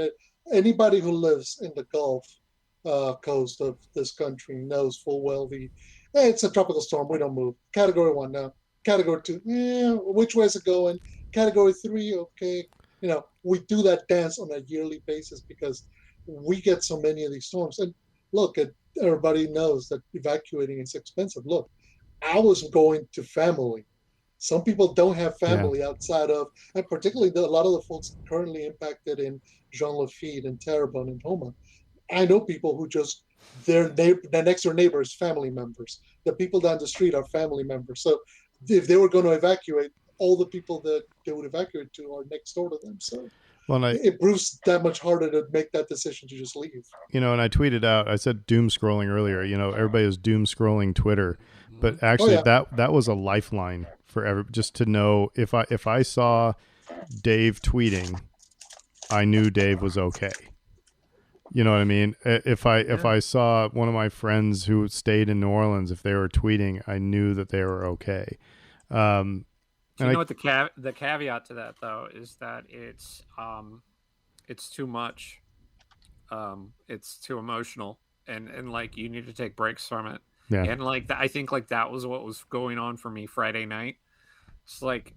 anybody who lives in the Gulf coast of this country knows full well hey, it's a tropical storm. We don't move. Category 1 now. Category 2. Yeah, which way is it going? Category 3. Okay. We do that dance on a yearly basis because we get so many of these storms. And look, everybody knows that evacuating is expensive. Look, I was going to family. Some people don't have Yeah, family outside of, and particularly a lot of the folks currently impacted in Jean Lafitte and Terrebonne and Homa. I know people who just their next door neighbors, family members. The people down the street are family members. So if they were going to evacuate, all the people that they would evacuate to are next door to them. So well, it proves that much harder to make that decision to just leave. and I tweeted out. I said doom scrolling earlier. Everybody was doom scrolling Twitter, but Oh actually yeah, that was a lifeline for just to know, if I saw Dave tweeting, I knew Dave was okay. You know what I mean? If Yeah. I saw one of my friends who stayed in New Orleans, if they were tweeting, I knew that they were okay. Um, Do and you I know what the caveat to that though is that it's too much. It's too emotional, and like you need to take breaks from it. Yeah, And like I think like that was what was going on for me Friday night. It's like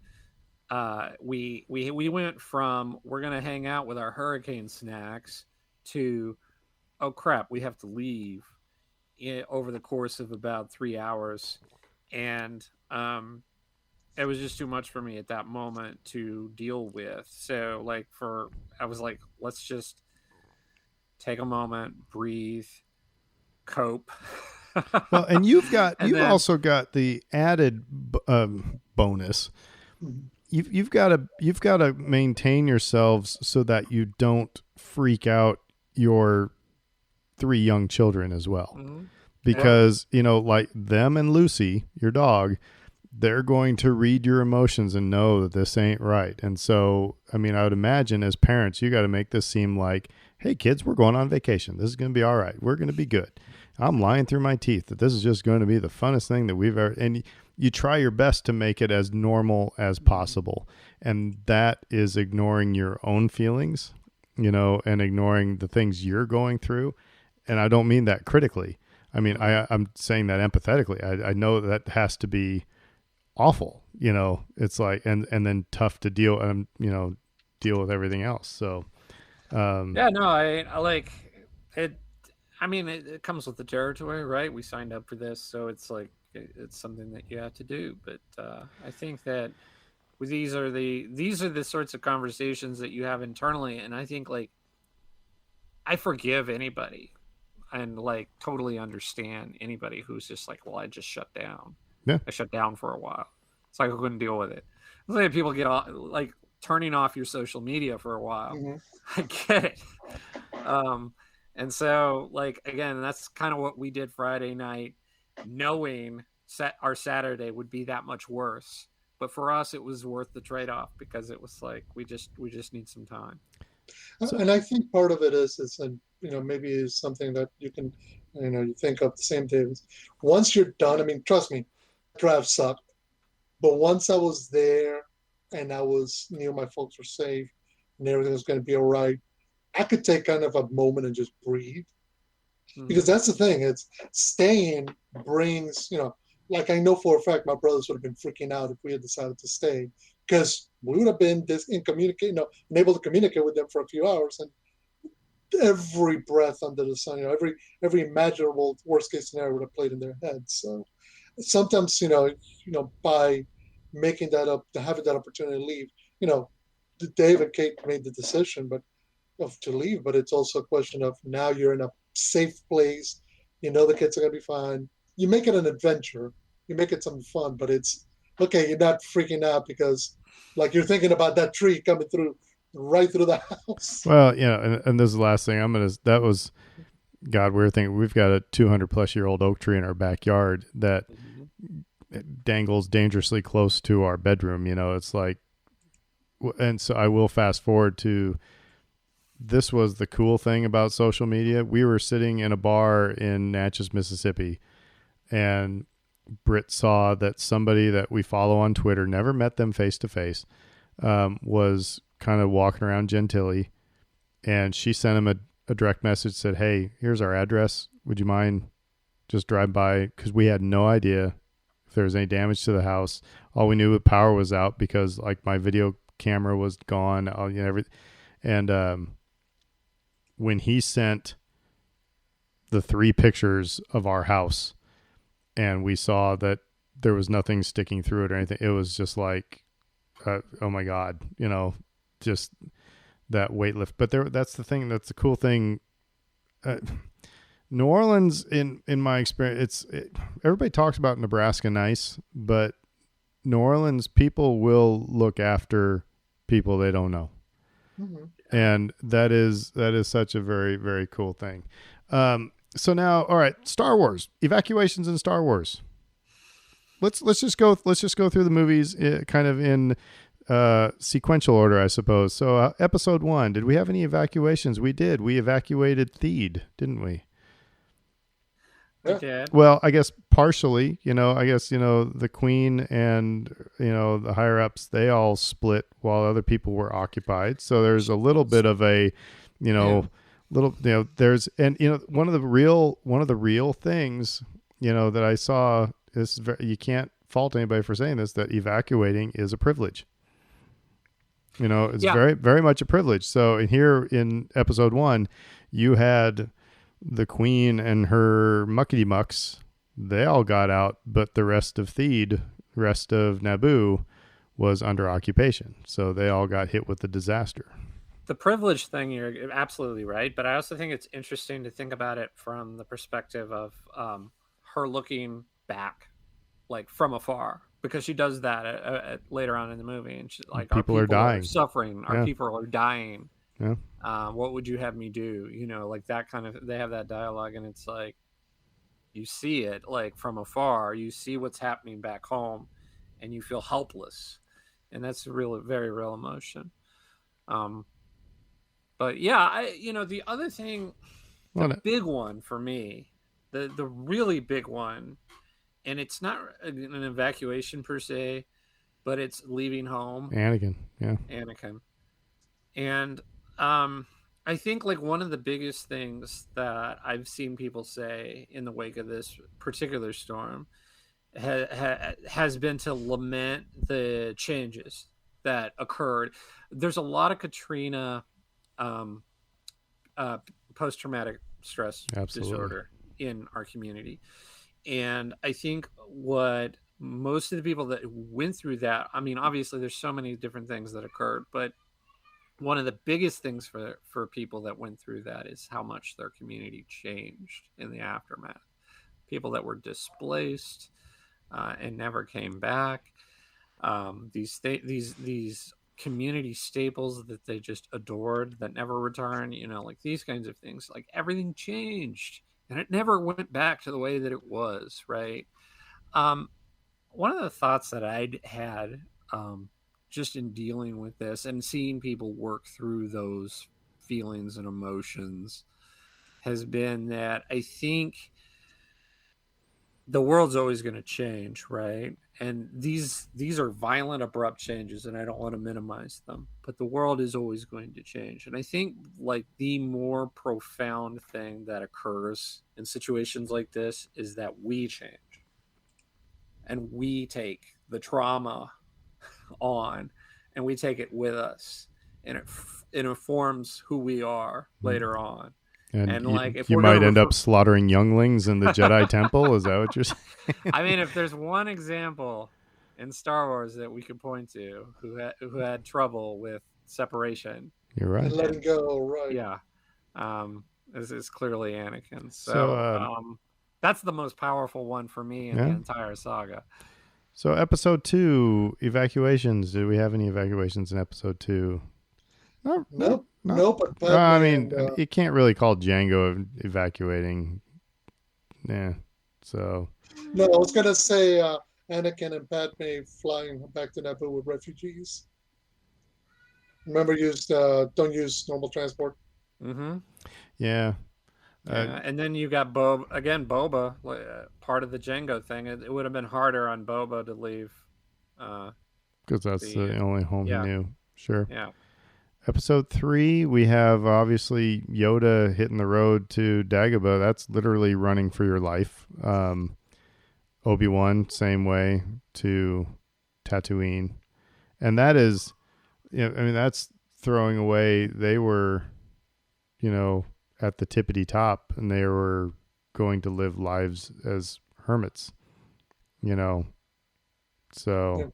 we went from we're gonna hang out with our hurricane snacks to, oh crap, we have to leave over the course of about 3 hours, and it was just too much for me at that moment to deal with. So like I was like, let's just take a moment, breathe, cope. well, and And you've then also got the added bonus. Mhm. You've got to maintain yourselves so that you don't freak out your 3 young children as well, mhm, yeah, because like them and Lucy, your dog, they're going to read your emotions and know that this ain't right. And so, I mean, I would imagine as parents, you got to make this seem like, hey, kids, we're going on vacation. This is going to be all right. We're going to be good. I'm lying through my teeth that this is just going to be the funnest thing that we've ever. And you try your best to make it as normal as possible. And that is ignoring your own feelings, and ignoring the things you're going through. And I don't mean that critically. I mean, I'm saying that empathetically. I know that has to be awful. It's like, and then tough to deal deal with everything else. So yeah. No, I like it. I mean, it comes with the territory, right? We signed up for this, so it's like it's something that you have to do. But I think that these are the sorts of conversations that you have internally, and I think like I forgive anybody and like totally understand anybody who's just like, well, I just shut down. yeah. I shut down for a while. It's like I couldn't deal with it. It's like people get off, like turning off your social media for a while. Mhm. I get it. Um, and so, like again, that's kind of what we did Friday night, knowing our Saturday would be that much worse. But for us, it was worth the trade off because it was like we just need some time. So And I think part of it is maybe is something that you can, you think of the same things. Once you're done, I mean, trust me, draft sucked. But once I was there and I was knew my folks were safe and everything was going to be all right, I could take kind of a moment and just breathe. Because Mhm. that's the thing, it's staying brings, like I know for a fact my brothers would have been freaking out if we had decided to stay because we would have been this in communicate, unable to communicate with them for a few hours, and every breath under the sun, every imaginable worst case scenario would have played in their heads. So sometimes, by making that up, to having that opportunity to leave, you know, Dave and Kate made the decision, but of to leave. But it's also a question of now you're in a safe place. You know the kids are gonna be fine. You make it an adventure. You make it something fun, but it's okay. You're not freaking out because, like, you're thinking about that tree coming through right through the house. Well, and this is the last thing that was, God, we were thinking we've got a 200-plus-year-old oak tree in our backyard that Mhm. dangles dangerously close to our bedroom. It's like, and so I will fast forward to, this was the cool thing about social media. We were sitting in a bar in Natchez, Mississippi, and Britt saw that somebody that we follow on Twitter, never met them face to face, was kind of walking around Gentilly, and she sent him a direct message, said, "Hey, here's our address. Would you mind just drive by?" Because we had no idea if there was any damage to the house. All we knew, the power was out because like my video camera was gone. And when he sent the 3 pictures of our house, and we saw that there was nothing sticking through it or anything, it was just like, oh my God, just that weight lift. But that's the thing. That's the cool thing. New Orleans, in my experience, everybody talks about Nebraska nice, but New Orleans people will look after people they don't know, Mm-hmm. and that is such a very, very cool thing. So now, all right, Star Wars evacuations in Star Wars. Let's just go through the movies, kind of in sequential order, I suppose. So episode 1, did we have any evacuations? We did. We evacuated Theed, didn't we? We Yeah. did. Well, I guess partially. I guess the Queen and the higher ups, they all split while other people were occupied. So there's a little bit of a, you know, Yeah. little there's, and one of the real things that I saw is, you can't fault anybody for saying this, that evacuating is a privilege. It's Yeah. very, very much a privilege. So here in episode 1, you had the Queen and her muckety mucks. They all got out, but the rest of Theed, rest of Naboo, was under occupation. So they all got hit with the disaster. The privilege thing, you're absolutely right. But I also think it's interesting to think about it from the perspective of her looking back, like from afar, because she does that later on in the movie, and she's like, "Our People are people are dying. suffering. Our Yeah. people are dying. Yeah. What would you have me do?" Like that kind of. They have that dialogue, and it's like you see it like from afar. You see what's happening back home, and you feel helpless, and that's a real, very real emotion. Um, but yeah, the other thing, the Well, big one for me, the really big one, and it's not an evacuation per se, but it's leaving home, Anakin. Yeah. Anakin. And um I think like one of the biggest things that I've seen people say in the wake of this particular storm has been to lament the changes that occurred. There's a lot of Katrina um, post-traumatic stress Absolutely. disorder in our community, and I think what most of the people that went through that, I mean, obviously there's so many different things that occurred, but one of the biggest things for people that went through that is how much their community changed in the aftermath. People that were displaced and never came back. These community staples that they just adored that never return. Like these kinds of things. Like everything changed, and it never went back to the way that it was. Right. Um, One of the thoughts that I'd had, just in dealing with this and seeing people work through those feelings and emotions, has been that I think the world's always going to change, right? And these are violent, abrupt changes, and I don't want to minimize them. But the world is always going to change, and I think like the more profound thing that occurs in situations like this is that we change, and we take the trauma on, and we take it with us, and it informs who we are later on. And And like if you we're gonna might end refer, up slaughtering younglings in the Jedi Temple. Is that what you're saying? I mean, if there's one example in Star Wars that we could point to who had trouble with separation, You're And right. letting go, right? yeah, this is clearly Anakin. So, So that's the most powerful one for me in the yeah. entire saga. So, episode 2, evacuations. Did we have any evacuations in episode 2? No, Nope, no. nope. But Padme I mean, and you can't really call Django evacuating. Yeah. So, no, I was gonna say Anakin and Padme flying back to Naboo with refugees. Remember, don't use normal transport. Mm-hmm. yeah. Yeah, and then you got Boba, part of the Django thing. It would have been harder on Boba to leave. Because that's The the only home he yeah, knew. Sure. yeah, Episode 3, we have obviously Yoda hitting the road to Dagobah. That's literally running for your life. Obi-Wan, same way to Tatooine. And that is, I mean, that's throwing away. They were, at the tippity top, and they were going to live lives as hermits, So,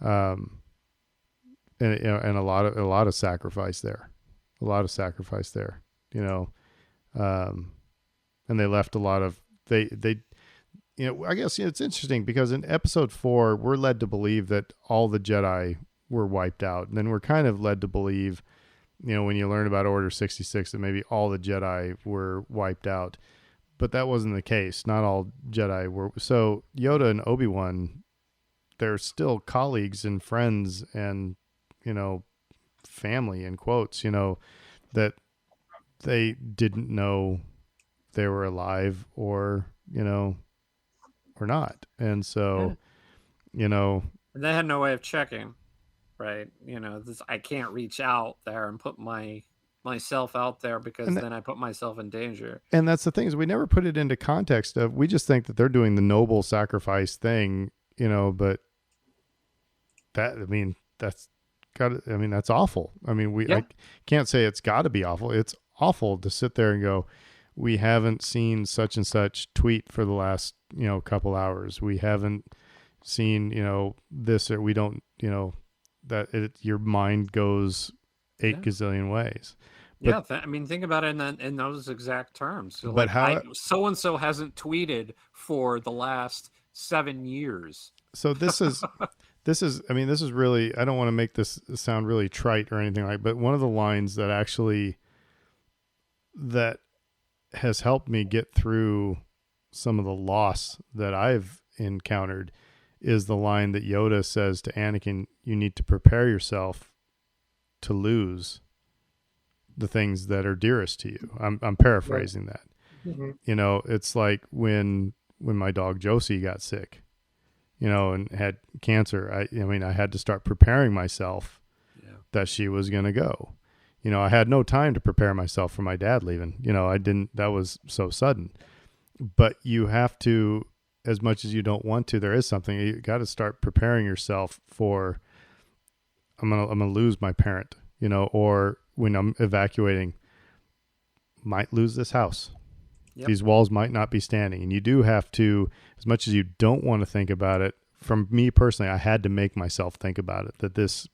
and a lot of sacrifice there, and they left a lot of they. I guess it's interesting because in episode 4, we're led to believe that all the Jedi were wiped out. And then we're kind of led to believe, when you learn about Order 66, that maybe all the Jedi were wiped out. But that wasn't the case. Not all Jedi were. So Yoda and Obi-Wan, they're still colleagues and friends and, family in quotes, that they didn't know they were alive or not. And so, and they had no way of checking, right? I can't reach out there and put myself out there because then I put myself in danger. And that's the thing, is we never put it into context of, we just think that they're doing the noble sacrifice thing, but that, that's awful. I can't say it's got to be awful. It's awful to sit there and go, we haven't seen such and such tweet for the last, couple hours. We haven't seen, this, or we don't, your mind goes 8 gazillion ways. But, think about it in those exact terms. So but how so-and-so hasn't tweeted for the last 7 years. So this is really, I don't want to make this sound really trite or anything but one of the lines that has helped me get through some of the loss that I've encountered is the line that Yoda says to Anakin, you need to prepare yourself to lose the things that are dearest to you. I'm paraphrasing that. Mm-hmm. It's like when my dog Josie got sick, and had cancer. I had to start preparing myself that she was going to go. I had no time to prepare myself for my dad leaving. That was so sudden. But you have to, as much as you don't want to, there is something, you got to start preparing yourself for, I'm going to lose my parent, or when I'm evacuating, might lose this house. Yep. These walls might not be standing. And you do have to, as much as you don't want to think about it, from me personally, I had to make myself think about it, that this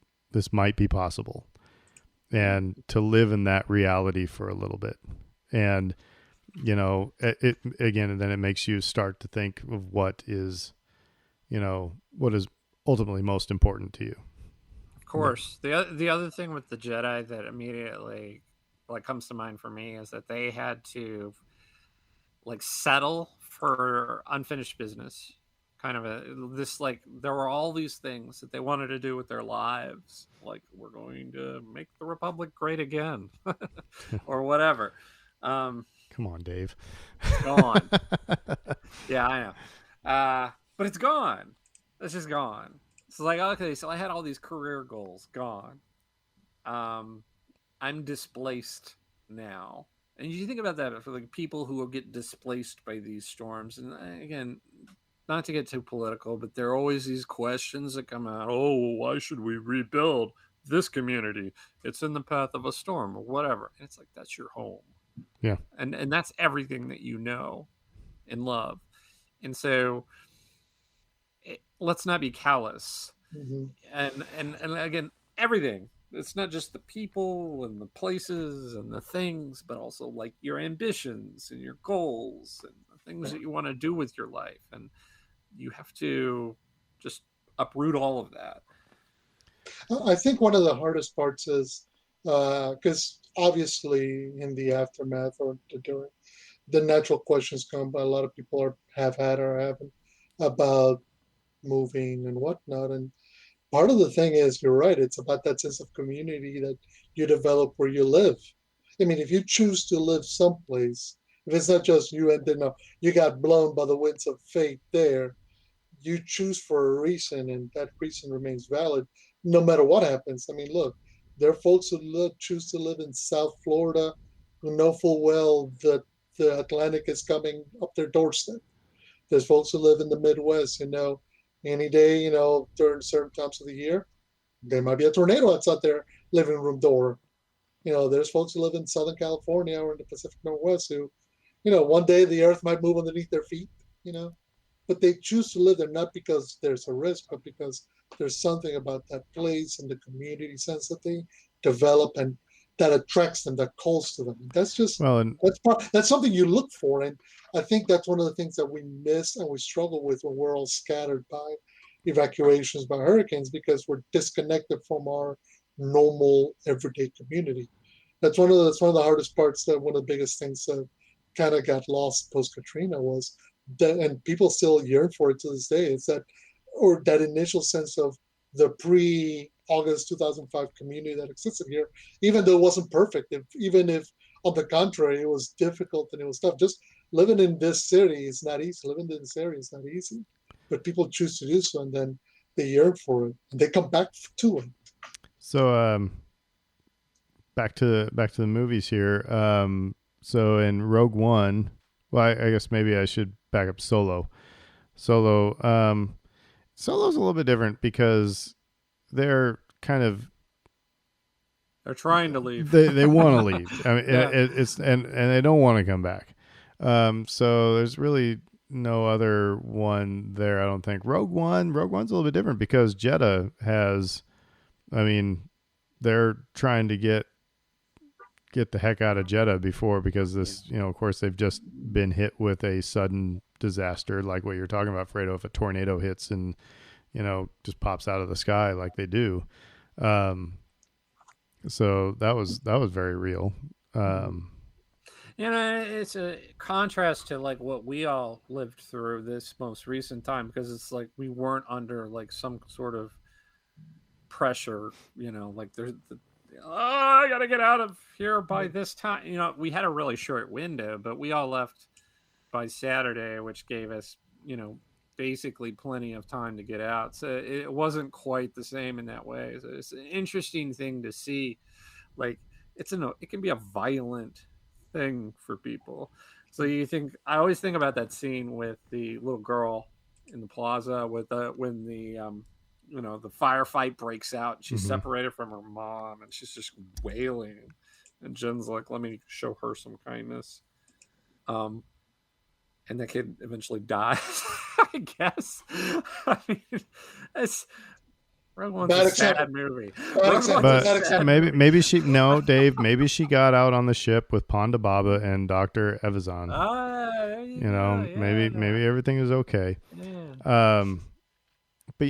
might be possible, and to live in that reality for a little bit. And, it again, and then it makes you start to think of what is ultimately most important to you. Of course. But the other thing with the Jedi that immediately comes to mind for me is that they had to settle for unfinished business. Kind of there were all these things that they wanted to do with their lives. Like, we're going to make the Republic great again or whatever. God, Come on, Dave. It's gone. Yeah, I know. But it's gone. It's just gone. It's like, okay, so I had all these career goals gone. Um, I'm displaced now. And you think about that for like people who will get displaced by these storms. And again, not to get too political, but there are always these questions that come out. Oh, well, why should we rebuild this community? It's in the path of a storm or whatever. And it's like, that's your home. Yeah. And that's everything that you know and love. And so let's not be callous. Mm-hmm. And again, everything. It's not just the people and the places and the things, but also like your ambitions and your goals and the things that you want to do with your life. And you have to just uproot all of that. I think one of the hardest parts is because obviously in the aftermath or during the natural questions come, but a lot of people have had or haven't about moving and whatnot. And part of the thing is, you're right, it's about that sense of community that you develop where you live. I mean, if you choose to live someplace, if it's not just you and then you got blown by the winds of fate there, you choose for a reason, and that reason remains valid no matter what happens. I mean, look, there are folks who choose to live in South Florida who know full well that the Atlantic is coming up their doorstep. There's folks who live in the Midwest, any day, during certain times of the year, there might be a tornado outside their living room door. There's folks who live in Southern California or in the Pacific Northwest who, one day the earth might move underneath their feet, but they choose to live there not because there's a risk, but because there's something about that place and the community sense that they develop and that attracts them, that calls to them. That's just that's something you look for, and I think that's one of the things that we miss and we struggle with when we're all scattered by evacuations, by hurricanes, because we're disconnected from our normal everyday community. That's one of the hardest parts. That one of the biggest things that kind of got lost post Katrina was that, and people still yearn for it to this day. It's that initial sense of the pre-August 2005 community that existed here, even though it wasn't perfect. Even if, on the contrary, it was difficult and it was tough. Just living in this city is not easy. Living in this area is not easy. But people choose to do so, and then they yearn for it, and they come back to it. So, back to the movies here. So in Rogue One, well, I guess maybe I should back up Solo. Solo's a little bit different because they're trying to leave. They want to leave. I mean, Yeah. it's and they don't want to come back. So there's really no other one there, I don't think. Rogue One's a little bit different because Jeddah has, I mean, they're trying to get the heck out of Jeddah because this, of course, they've just been hit with a sudden disaster like what you're talking about, Fredo. If a tornado hits and, just pops out of the sky like they do. So that was very real. It's a contrast to like what we all lived through this most recent time, because it's like we weren't under like some sort of pressure, like there's I gotta get out of here by this time. We had a really short window, but we all left by Saturday, which gave us, basically plenty of time to get out. So it wasn't quite the same in that way. So it's an interesting thing to see. Like it can be a violent thing for people. So I always think about that scene with the little girl in the plaza with when the the firefight breaks out and she's separated from her mom and she's just wailing, and Jen's like, let me show her some kindness. And the kid eventually dies. I guess. I mean, it's Rogue One's a sad movie. But maybe Dave, maybe she got out on the ship with Ponda Baba and Dr. Evazan. Maybe everything is okay. Yeah. But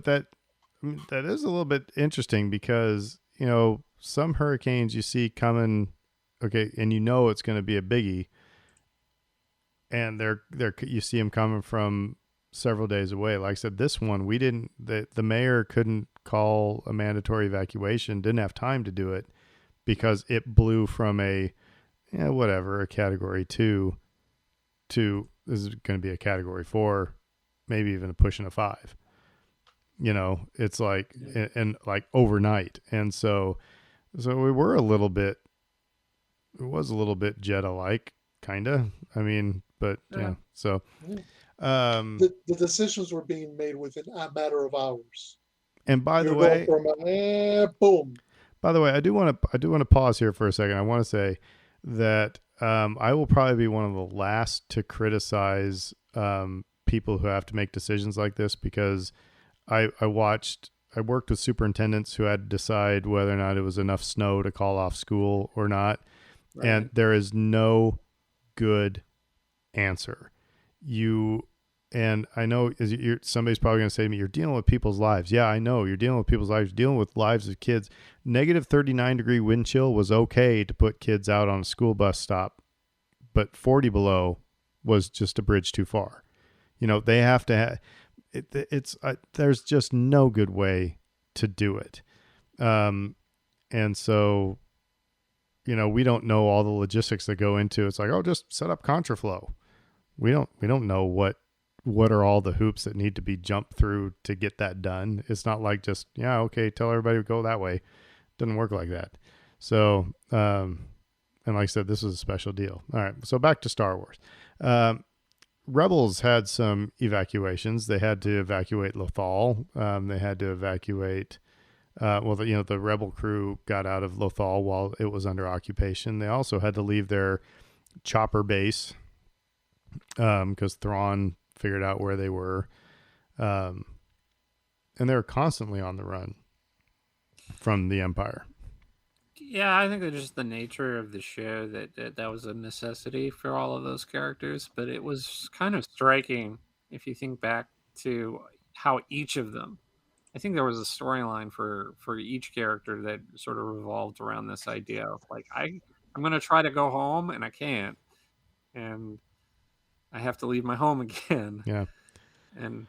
that is a little bit interesting because, some hurricanes you see coming, okay, and it's going to be a biggie, and you see them coming from several days away. Like I said, this one, the mayor couldn't call a mandatory evacuation, didn't have time to do it because it blew from a yeah, whatever, a category 2 to this is going to be a category 4, maybe even pushing a 5. It's like and like overnight. And so we were a little bit, it was a little bit Jetta like, kind of. I mean, but yeah. So the decisions were being made within a matter of hours. and by the You're going way, from boom. By the way, I do want to pause here for a second. I want to say that I will probably be one of the last to criticize people who have to make decisions like this, because I worked with superintendents who had to decide whether or not it was enough snow to call off school or not, Right. and there is no good answer. And I know somebody's probably going to say to me, you're dealing with people's lives. Yeah, I know. You're dealing with people's lives. You're dealing with lives of kids. Negative 39-degree wind chill was okay to put kids out on a school bus stop, but 40 below was just a bridge too far. They have to there's just no good way to do it. And so, we don't know all the logistics that go into it. It's like, oh, just set up contraflow. We don't know what are all the hoops that need to be jumped through to get that done. It's not like just, yeah, okay, tell everybody to go that way. It doesn't work like that. So, and like I said, this is a special deal. All right. So back to Star Wars. Rebels had some evacuations. They had to evacuate Lothal. They had to evacuate, the Rebel crew got out of Lothal while it was under occupation. They also had to leave their chopper base, because Thrawn figured out where they were, and they were constantly on the run from the Empire. Yeah, I think that just the nature of the show that was a necessity for all of those characters. But it was kind of striking if you think back to how each of them. I think there was a storyline for each character that sort of revolved around this idea of like I'm going to try to go home and I can't, and I have to leave my home again. Yeah. And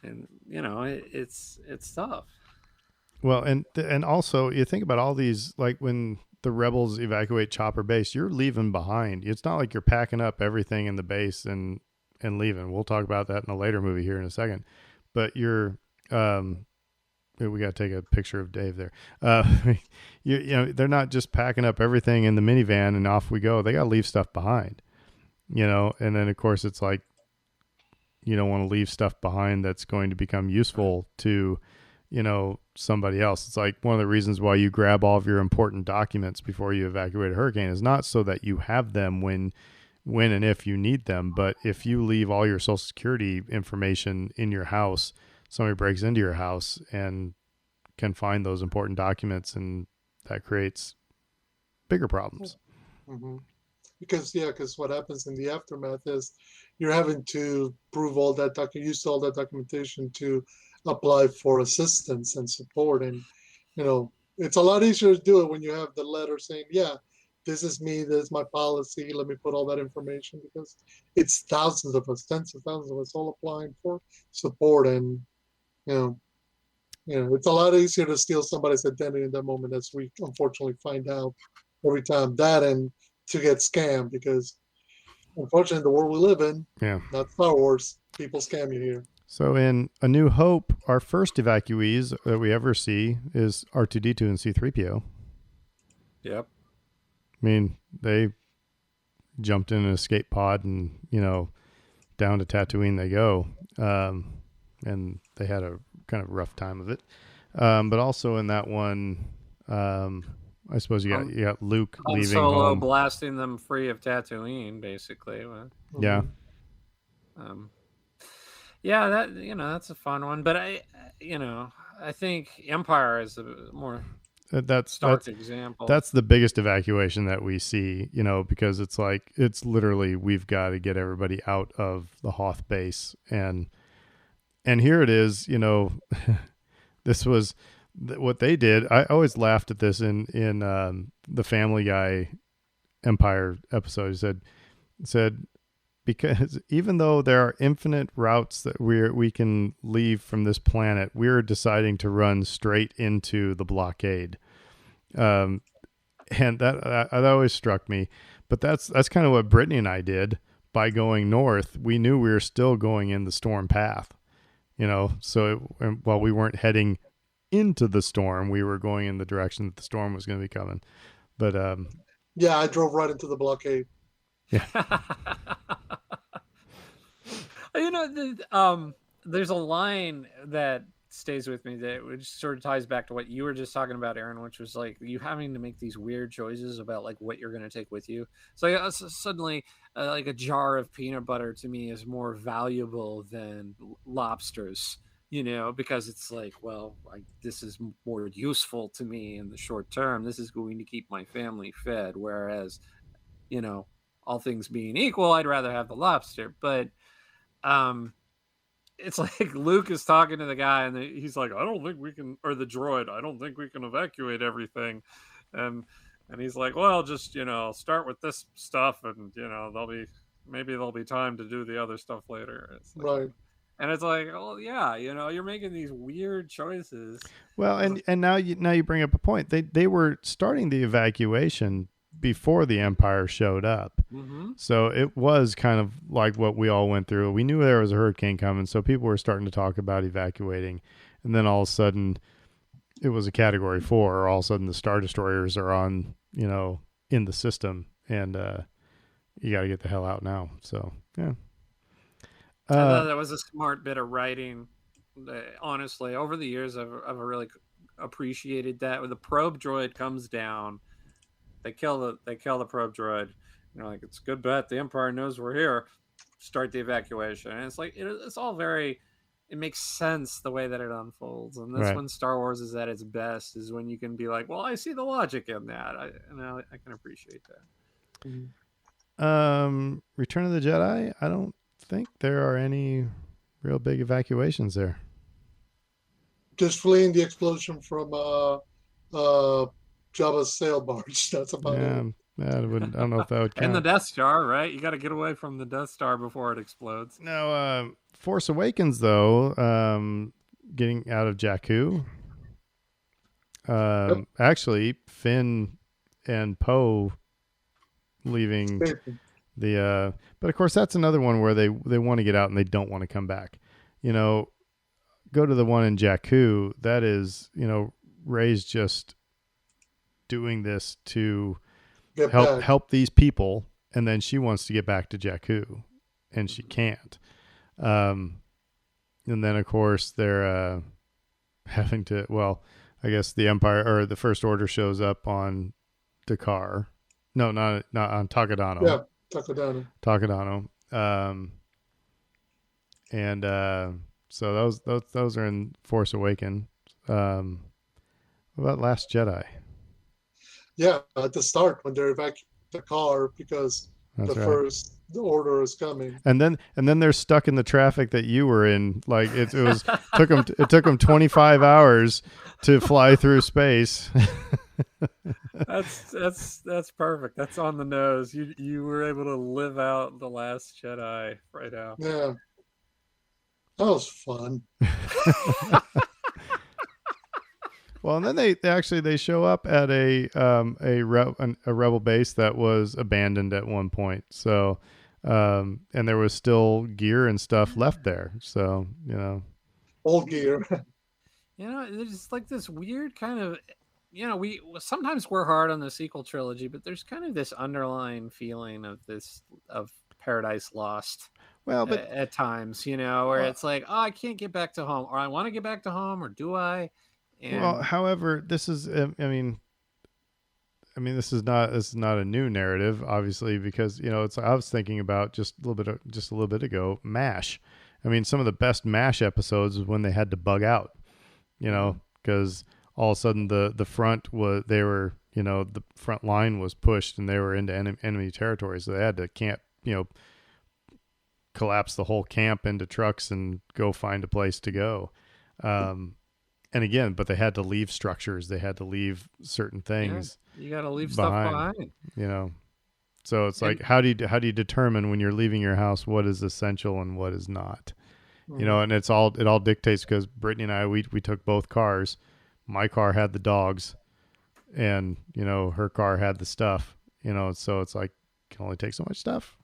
it's tough. Well, and also you think about all these, like when the rebels evacuate Chopper Base, you're leaving behind. It's not like you're packing up everything in the base and leaving. We'll talk about that in a later movie here in a second. But you're we got to take a picture of Dave there. They're not just packing up everything in the minivan and off we go. They got to leave stuff behind. And then of course it's like you don't want to leave stuff behind that's going to become useful to somebody else. It's like one of the reasons why you grab all of your important documents before you evacuate a hurricane is not so that you have them when and if you need them, but if you leave all your social security information in your house, somebody breaks into your house and can find those important documents, and that creates bigger problems. Mm-hmm. Because what happens in the aftermath is you're having to prove all that use all that documentation to apply for assistance and support. And it's a lot easier to do it when you have the letter saying, yeah, this is me, this is my policy, let me put all that information, because it's thousands of us, tens of thousands of us all applying for support. And it's a lot easier to steal somebody's identity in that moment, as we unfortunately find out every time, that and to get scammed, because unfortunately the world we live in, not Star Wars, people scam you here. So in A New Hope, our first evacuees that we ever see is R2-D2 and C-3PO. Yep. I mean, they jumped in an escape pod and, down to Tatooine they go. And they had a kind of rough time of it. But also in that one, I suppose you got Luke leaving Solo home, blasting them free of Tatooine, basically. Yeah. Yeah, that's a fun one. But I think Empire is a more stark example. That's the biggest evacuation that we see, because it's like, it's literally, we've got to get everybody out of the Hoth base. And here it is, this was what they did. I always laughed at this in the Family Guy Empire episode. He said, because even though there are infinite routes that we can leave from this planet, we're deciding to run straight into the blockade. And that always struck me. But that's kind of what Brittany and I did by going north. We knew we were still going in the storm path, so while we weren't heading into the storm, we were going in the direction that the storm was going to be coming. But Yeah, I drove right into the blockade. yeah. There's a line that stays with me that which sort of ties back to what you were just talking about, Aaron, which was like you having to make these weird choices about like what you're going to take with you. So suddenly, like a jar of peanut butter to me is more valuable than lobsters. Because it's like, well, this is more useful to me in the short term. This is going to keep my family fed. Whereas, all things being equal, I'd rather have the lobster. But it's like Luke is talking to the guy, and he's like, "I don't think we can," or the droid, "I don't think we can evacuate everything," and he's like, "Well, just start with this stuff, and maybe there'll be time to do the other stuff later." It's like, Right. and it's like, oh yeah, you're making these weird choices. Well, and now you bring up a point. They were starting the evacuation before the Empire showed up. Mm-hmm. So it was kind of like what we all went through. We knew there was a hurricane coming, so people were starting to talk about evacuating. And then all of a sudden it was a category 4, or all of a sudden the Star Destroyers are on, in the system, and you got to get the hell out now. So, yeah. I thought that was a smart bit of writing. Honestly, over the years, I've really appreciated that. When the probe droid comes down, they kill the probe droid. Like, it's a good bet the Empire knows we're here. Start the evacuation, and it's like it's all very. It makes sense the way that it unfolds, and that's when Star Wars is at its best. Is when you can be like, well, I see the logic in that. I can appreciate that. Return of the Jedi. I don't think there are any real big evacuations there. Just fleeing the explosion from Jabba's sail barge. That's about it. I don't know if that would count. And the Death Star, right? You got to get away from the Death Star before it explodes. No, Force Awakens, though, getting out of Jakku. Actually, Finn and Poe leaving the but of course that's another one where they want to get out and they don't want to come back. Go to the one in Jakku. That is, Rey's just doing this to help these people, and then she wants to get back to Jakku, and she can't. And then of course they're having to. Well, I guess the Empire or the First Order shows up on Dakar. No, not on Takodano. Yeah, Takodano. So those are in Force Awakens. What about Last Jedi? Yeah, at the start when they're evacuating the car because First Order is coming, and then they're stuck in the traffic that you were in. Like it took them 25 hours to fly through space. That's perfect. That's on the nose. You were able to live out the Last Jedi right now. Yeah, that was fun. Well, and then they show up at a rebel base that was abandoned at one point. So, and there was still gear and stuff left there. So, old gear. There's like this weird kind of, we sometimes we're hard on the sequel trilogy, but there's kind of this underlying feeling of Paradise Lost. Well, but at times, where it's like, oh, I can't get back to home, or I want to get back to home, or do I? Well, however, this is, this is not a new narrative, obviously, because I was thinking about just a little bit ago, MASH. I mean, some of the best MASH episodes was when they had to bug out, because all of a sudden the front the front line was pushed and they were into enemy territory, so they had to camp, collapse the whole camp into trucks and go find a place to go. And again, but they had to leave structures. They had to leave certain things. Yeah, you got to leave stuff behind. So it's like, how do you determine when you're leaving your house what is essential and what is not? Mm-hmm. And it all dictates, because Brittany and I we took both cars. My car had the dogs, and her car had the stuff. So it's like, can only take so much stuff.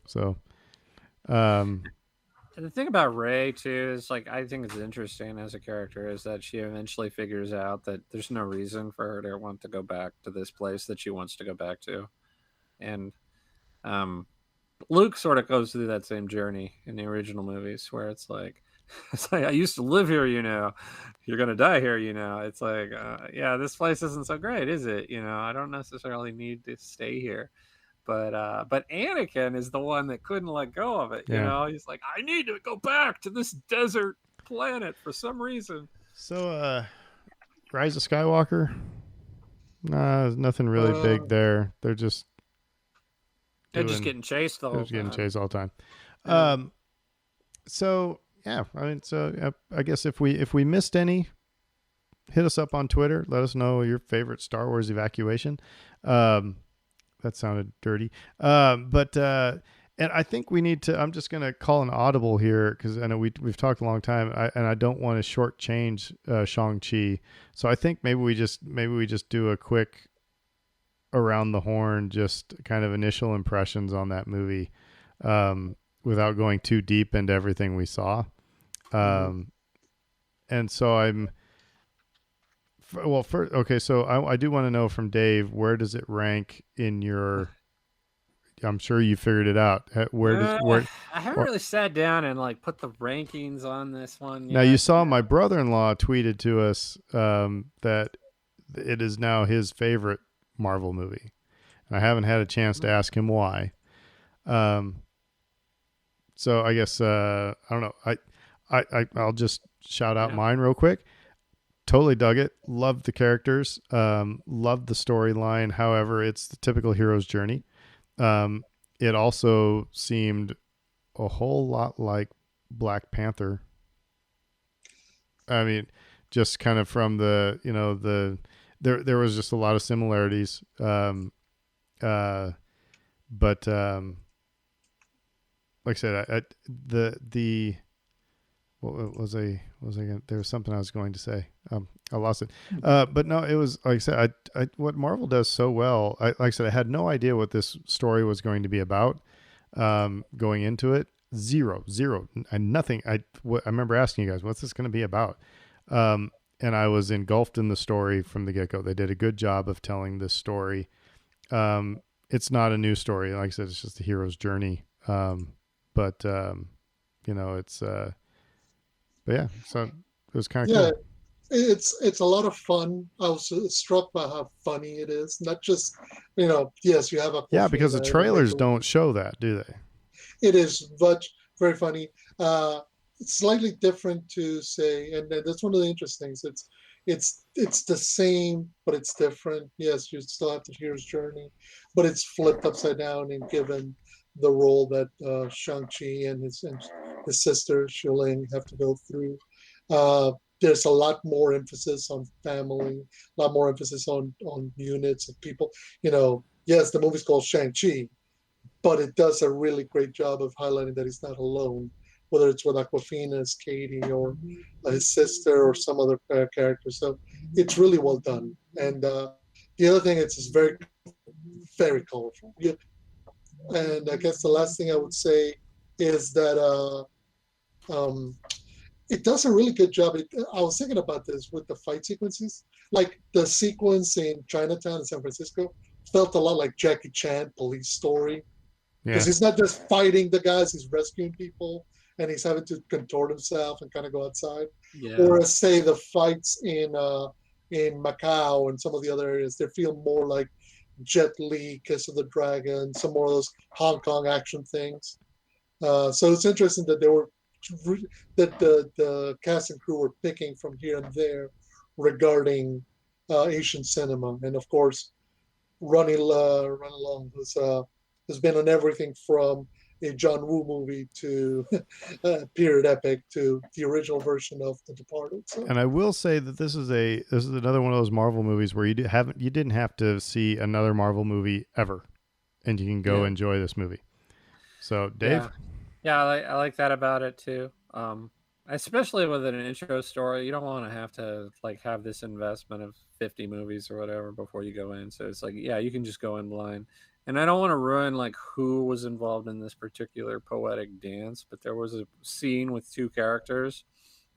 So, um, And the thing about Ray too is like I think it's interesting as a character is that she eventually figures out that there's no reason for her to want to go back to this place that she wants to go back to, and um, Luke sort of goes through that same journey in the original movies where it's like it's like I used to live here, you're gonna die here, it's like yeah, this place isn't so great, is it? I don't necessarily need to stay here, but Anakin is the one that couldn't let go of it. yeah. He's like, I need to go back to this desert planet for some reason. So, Rise of Skywalker. Nah, there's nothing really Uh, big there. They're just They're just doing. getting chased the They're whole just getting time. chased all the time. Yeah. So yeah, I mean, so I guess if we missed any, hit us up on Twitter. Let us know your favorite Star Wars evacuation. Um, that sounded dirty. But and I think we need to. I'm just gonna call an audible here because I know we've talked a long time, and I don't want to shortchange Shang-Chi. So I think maybe we just do a quick around the horn, just kind of initial impressions on that movie, without going too deep into everything we saw. mhm. And so first, okay, so I do want to know from Dave, where does it rank in your? I'm sure you figured it out. Where does where? I haven't Or, really sat down and like put the rankings on this one now you yet. saw my brother-in-law tweeted to us that it is now his favorite Marvel movie, and I haven't had a chance to ask him why. Um, so I guess I don't know. I'll just shout out Yeah. mine real quick. Totally dug it. Loved the characters. Loved the storyline. However, it's the typical hero's journey. Um, it also seemed a whole lot like Black Panther. I mean, just kind of from there was just a lot of similarities. Uh, but like I said, the what was I gonna, there was something I was going to say. I lost it. But no, it was like I said, what Marvel does so well. Like I said, I had no idea what this story was going to be about. Going into it, zero, and nothing. I remember asking you guys, what's this going to be about? And I was engulfed in the story from the get go. They did a good job of telling this story. It's not a new story. Like I said, it's just the hero's journey. But it's but yeah, so it was kind of Yeah, cool. it's a lot of fun. I was struck by how funny it is. Not just, yes, you have Yeah, because the Aquafina and trailers Rachel. don't show that, do they? It is very funny. It's slightly different to say, and that's one of the interesting things. It's the same, but it's different. Yes, you still have the hero's journey, but it's flipped upside down and given the role that Shang-Chi and his sister Xialing have to go through. There's a lot more emphasis on family, a lot more emphasis on units of people. Yes, the movie's called Shang-Chi, but it does a really great job of highlighting that he's not alone, whether it's with Aquafina's Katie or his sister or some other character. So it's really well done. And the other thing, it's very, very colorful. Yeah. And I guess the last thing I would say is that um, it does a really good job. I was thinking about this with the fight sequences, like the sequence in Chinatown in San Francisco felt a lot like Jackie Chan Police Story, because Yeah. he's not just fighting the guys, he's rescuing people and he's having to contort himself and kind of go outside. Yeah. Or say the fights in Macau and some of the other areas, they feel more like Jet Li, Kiss of the Dragon, some more of those Hong Kong action things. So it's interesting that the cast and crew were picking from here and there regarding Asian cinema, and of course Run Along has been on everything from a John Woo movie to a period epic to the original version of The Departed. So And I will say that this is another one of those Marvel movies where you didn't have to see another Marvel movie ever, and you can go Yeah. enjoy this movie. So, Dave, Yeah. Yeah, I like that about it too. Especially with an intro story, you don't want to have this investment of 50 movies or whatever before you go in. So it's like, yeah, you can just go in blind. and I don't want to ruin like who was involved in this particular poetic dance, but there was a scene with two characters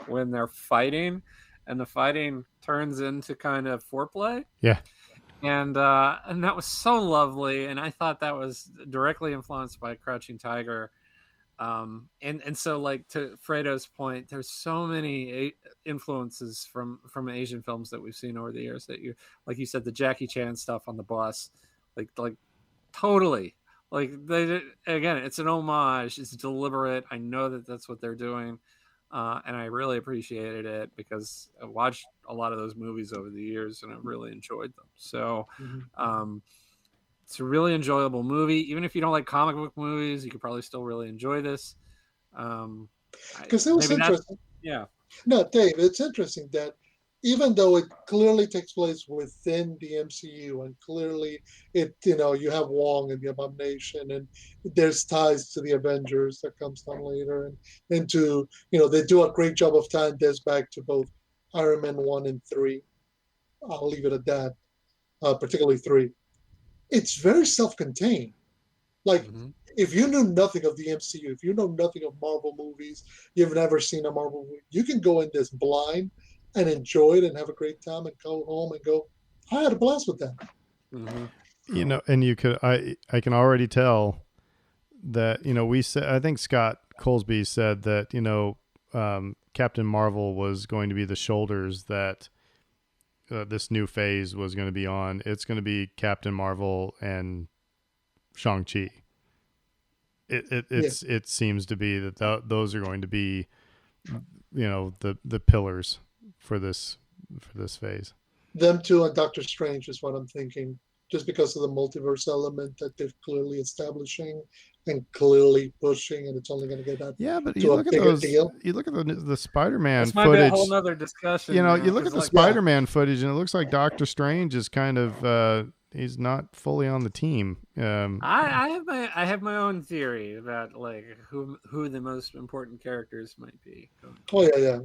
when they're fighting, and the fighting turns into kind of foreplay. Yeah. And that was so lovely, and I thought that was directly influenced by Crouching Tiger. And so, like, to Fredo's point, there's so many influences from Asian films that we've seen over the years, that you, like you said, the Jackie Chan stuff on the bus, like totally, like, they, again, it's an homage, it's deliberate. I know that that's what they're doing, and I really appreciated it because I watched a lot of those movies over the years and I really enjoyed them. So it's a really enjoyable movie. Even if you don't like comic book movies, you could probably still really enjoy this. Because it was interesting. Yeah. No, Dave, it's interesting that even though it clearly takes place within the MCU, and clearly you have Wong and the Abomination, and there's ties to the Avengers that comes down later, and to, they do a great job of tying this back to both Iron Man 1 and 3. I'll leave it at that, particularly 3. It's very self-contained. Like, if you knew nothing of the MCU, if you know nothing of Marvel movies, you've never seen a Marvel movie, you can go in this blind and enjoy it and have a great time and go home and go, I had a blast with that. And you could, I can already tell that, we said, I think Scott Colesby said that, Captain Marvel was going to be the shoulders that this new phase was going to be on. It's going to be Captain Marvel and Shang-Chi. It seems to be that those are going to be, the pillars for this phase. Them two and Doctor Strange is what I'm thinking, just because of the multiverse element that they're clearly establishing and clearly pushing, and it's only going to get that. Yeah, but you look at those. Deal. You look at the Spider-Man footage. This might be a whole nother discussion. You look at the Spider-Man footage, and it looks like Doctor Strange is kind of he's not fully on the team. I have my own theory about like who the most important characters might be. Oh yeah.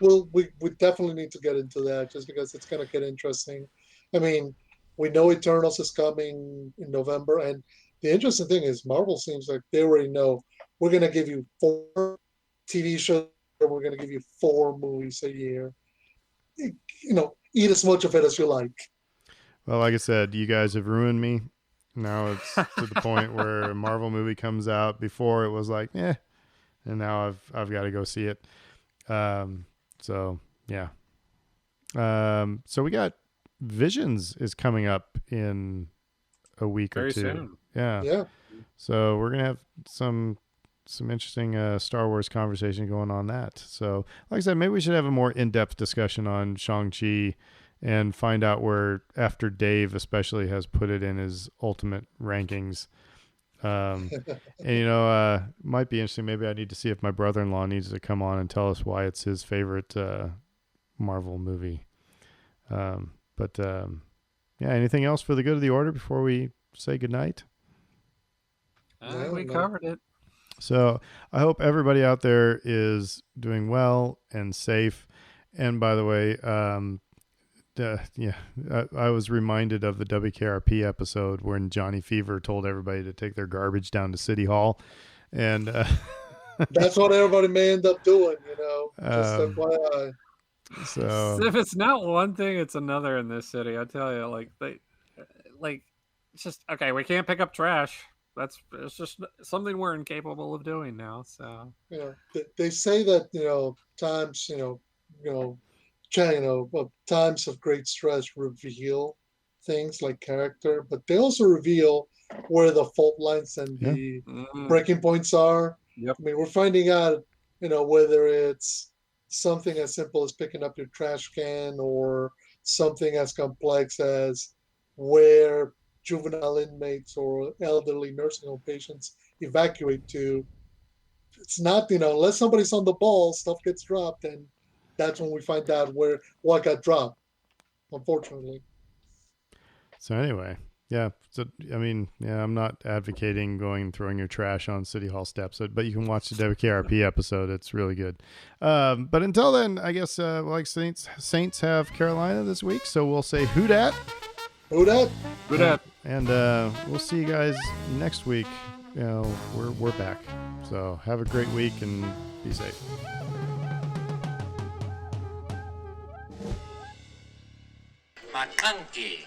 We definitely need to get into that, just because it's going to get interesting. I mean, we know Eternals is coming in November, and the interesting thing is Marvel seems like they already know we're going to give you 4 TV shows, or we're going to give you 4 movies a year. Eat as much of it as you like. Well, like I said, you guys have ruined me. Now it's to the point where a Marvel movie comes out. Before it was like, and now I've got to go see it. So yeah. So we got Visions is coming up in a week or two. Very soon. Yeah. So we're gonna have some interesting Star Wars conversation going on that. So like I said, maybe we should have a more in-depth discussion on Shang-Chi and find out where, after Dave especially has put it in his ultimate rankings. And might be interesting. Maybe I need to see if my brother-in-law needs to come on and tell us why it's his favorite Marvel movie. Anything else for the good of the order before we say goodnight? We covered it. So I hope everybody out there is doing well and safe. And by the way, I was reminded of the WKRP episode when Johnny Fever told everybody to take their garbage down to City Hall. And that's what everybody may end up doing, just FYI. So if it's not one thing, it's another in this city. I tell you, it's just okay. We can't pick up trash. It's just something we're incapable of doing now. So they say that times times of great stress reveal things like character, but they also reveal where the fault lines and the breaking points are. Yep. I mean, we're finding out whether it's something as simple as picking up your trash can, or something as complex as where juvenile inmates or elderly nursing home patients evacuate to. It's not, unless somebody's on the ball, stuff gets dropped, and that's when we find out what got dropped, unfortunately. So anyway, I'm not advocating going and throwing your trash on City Hall steps, but you can watch the WKRP episode. It's really good. But until then, I guess Saints have Carolina this week, so we'll say who dat. Who dat? Good at. And we'll see you guys next week. You know, we're back. So have a great week and be safe. McConkey.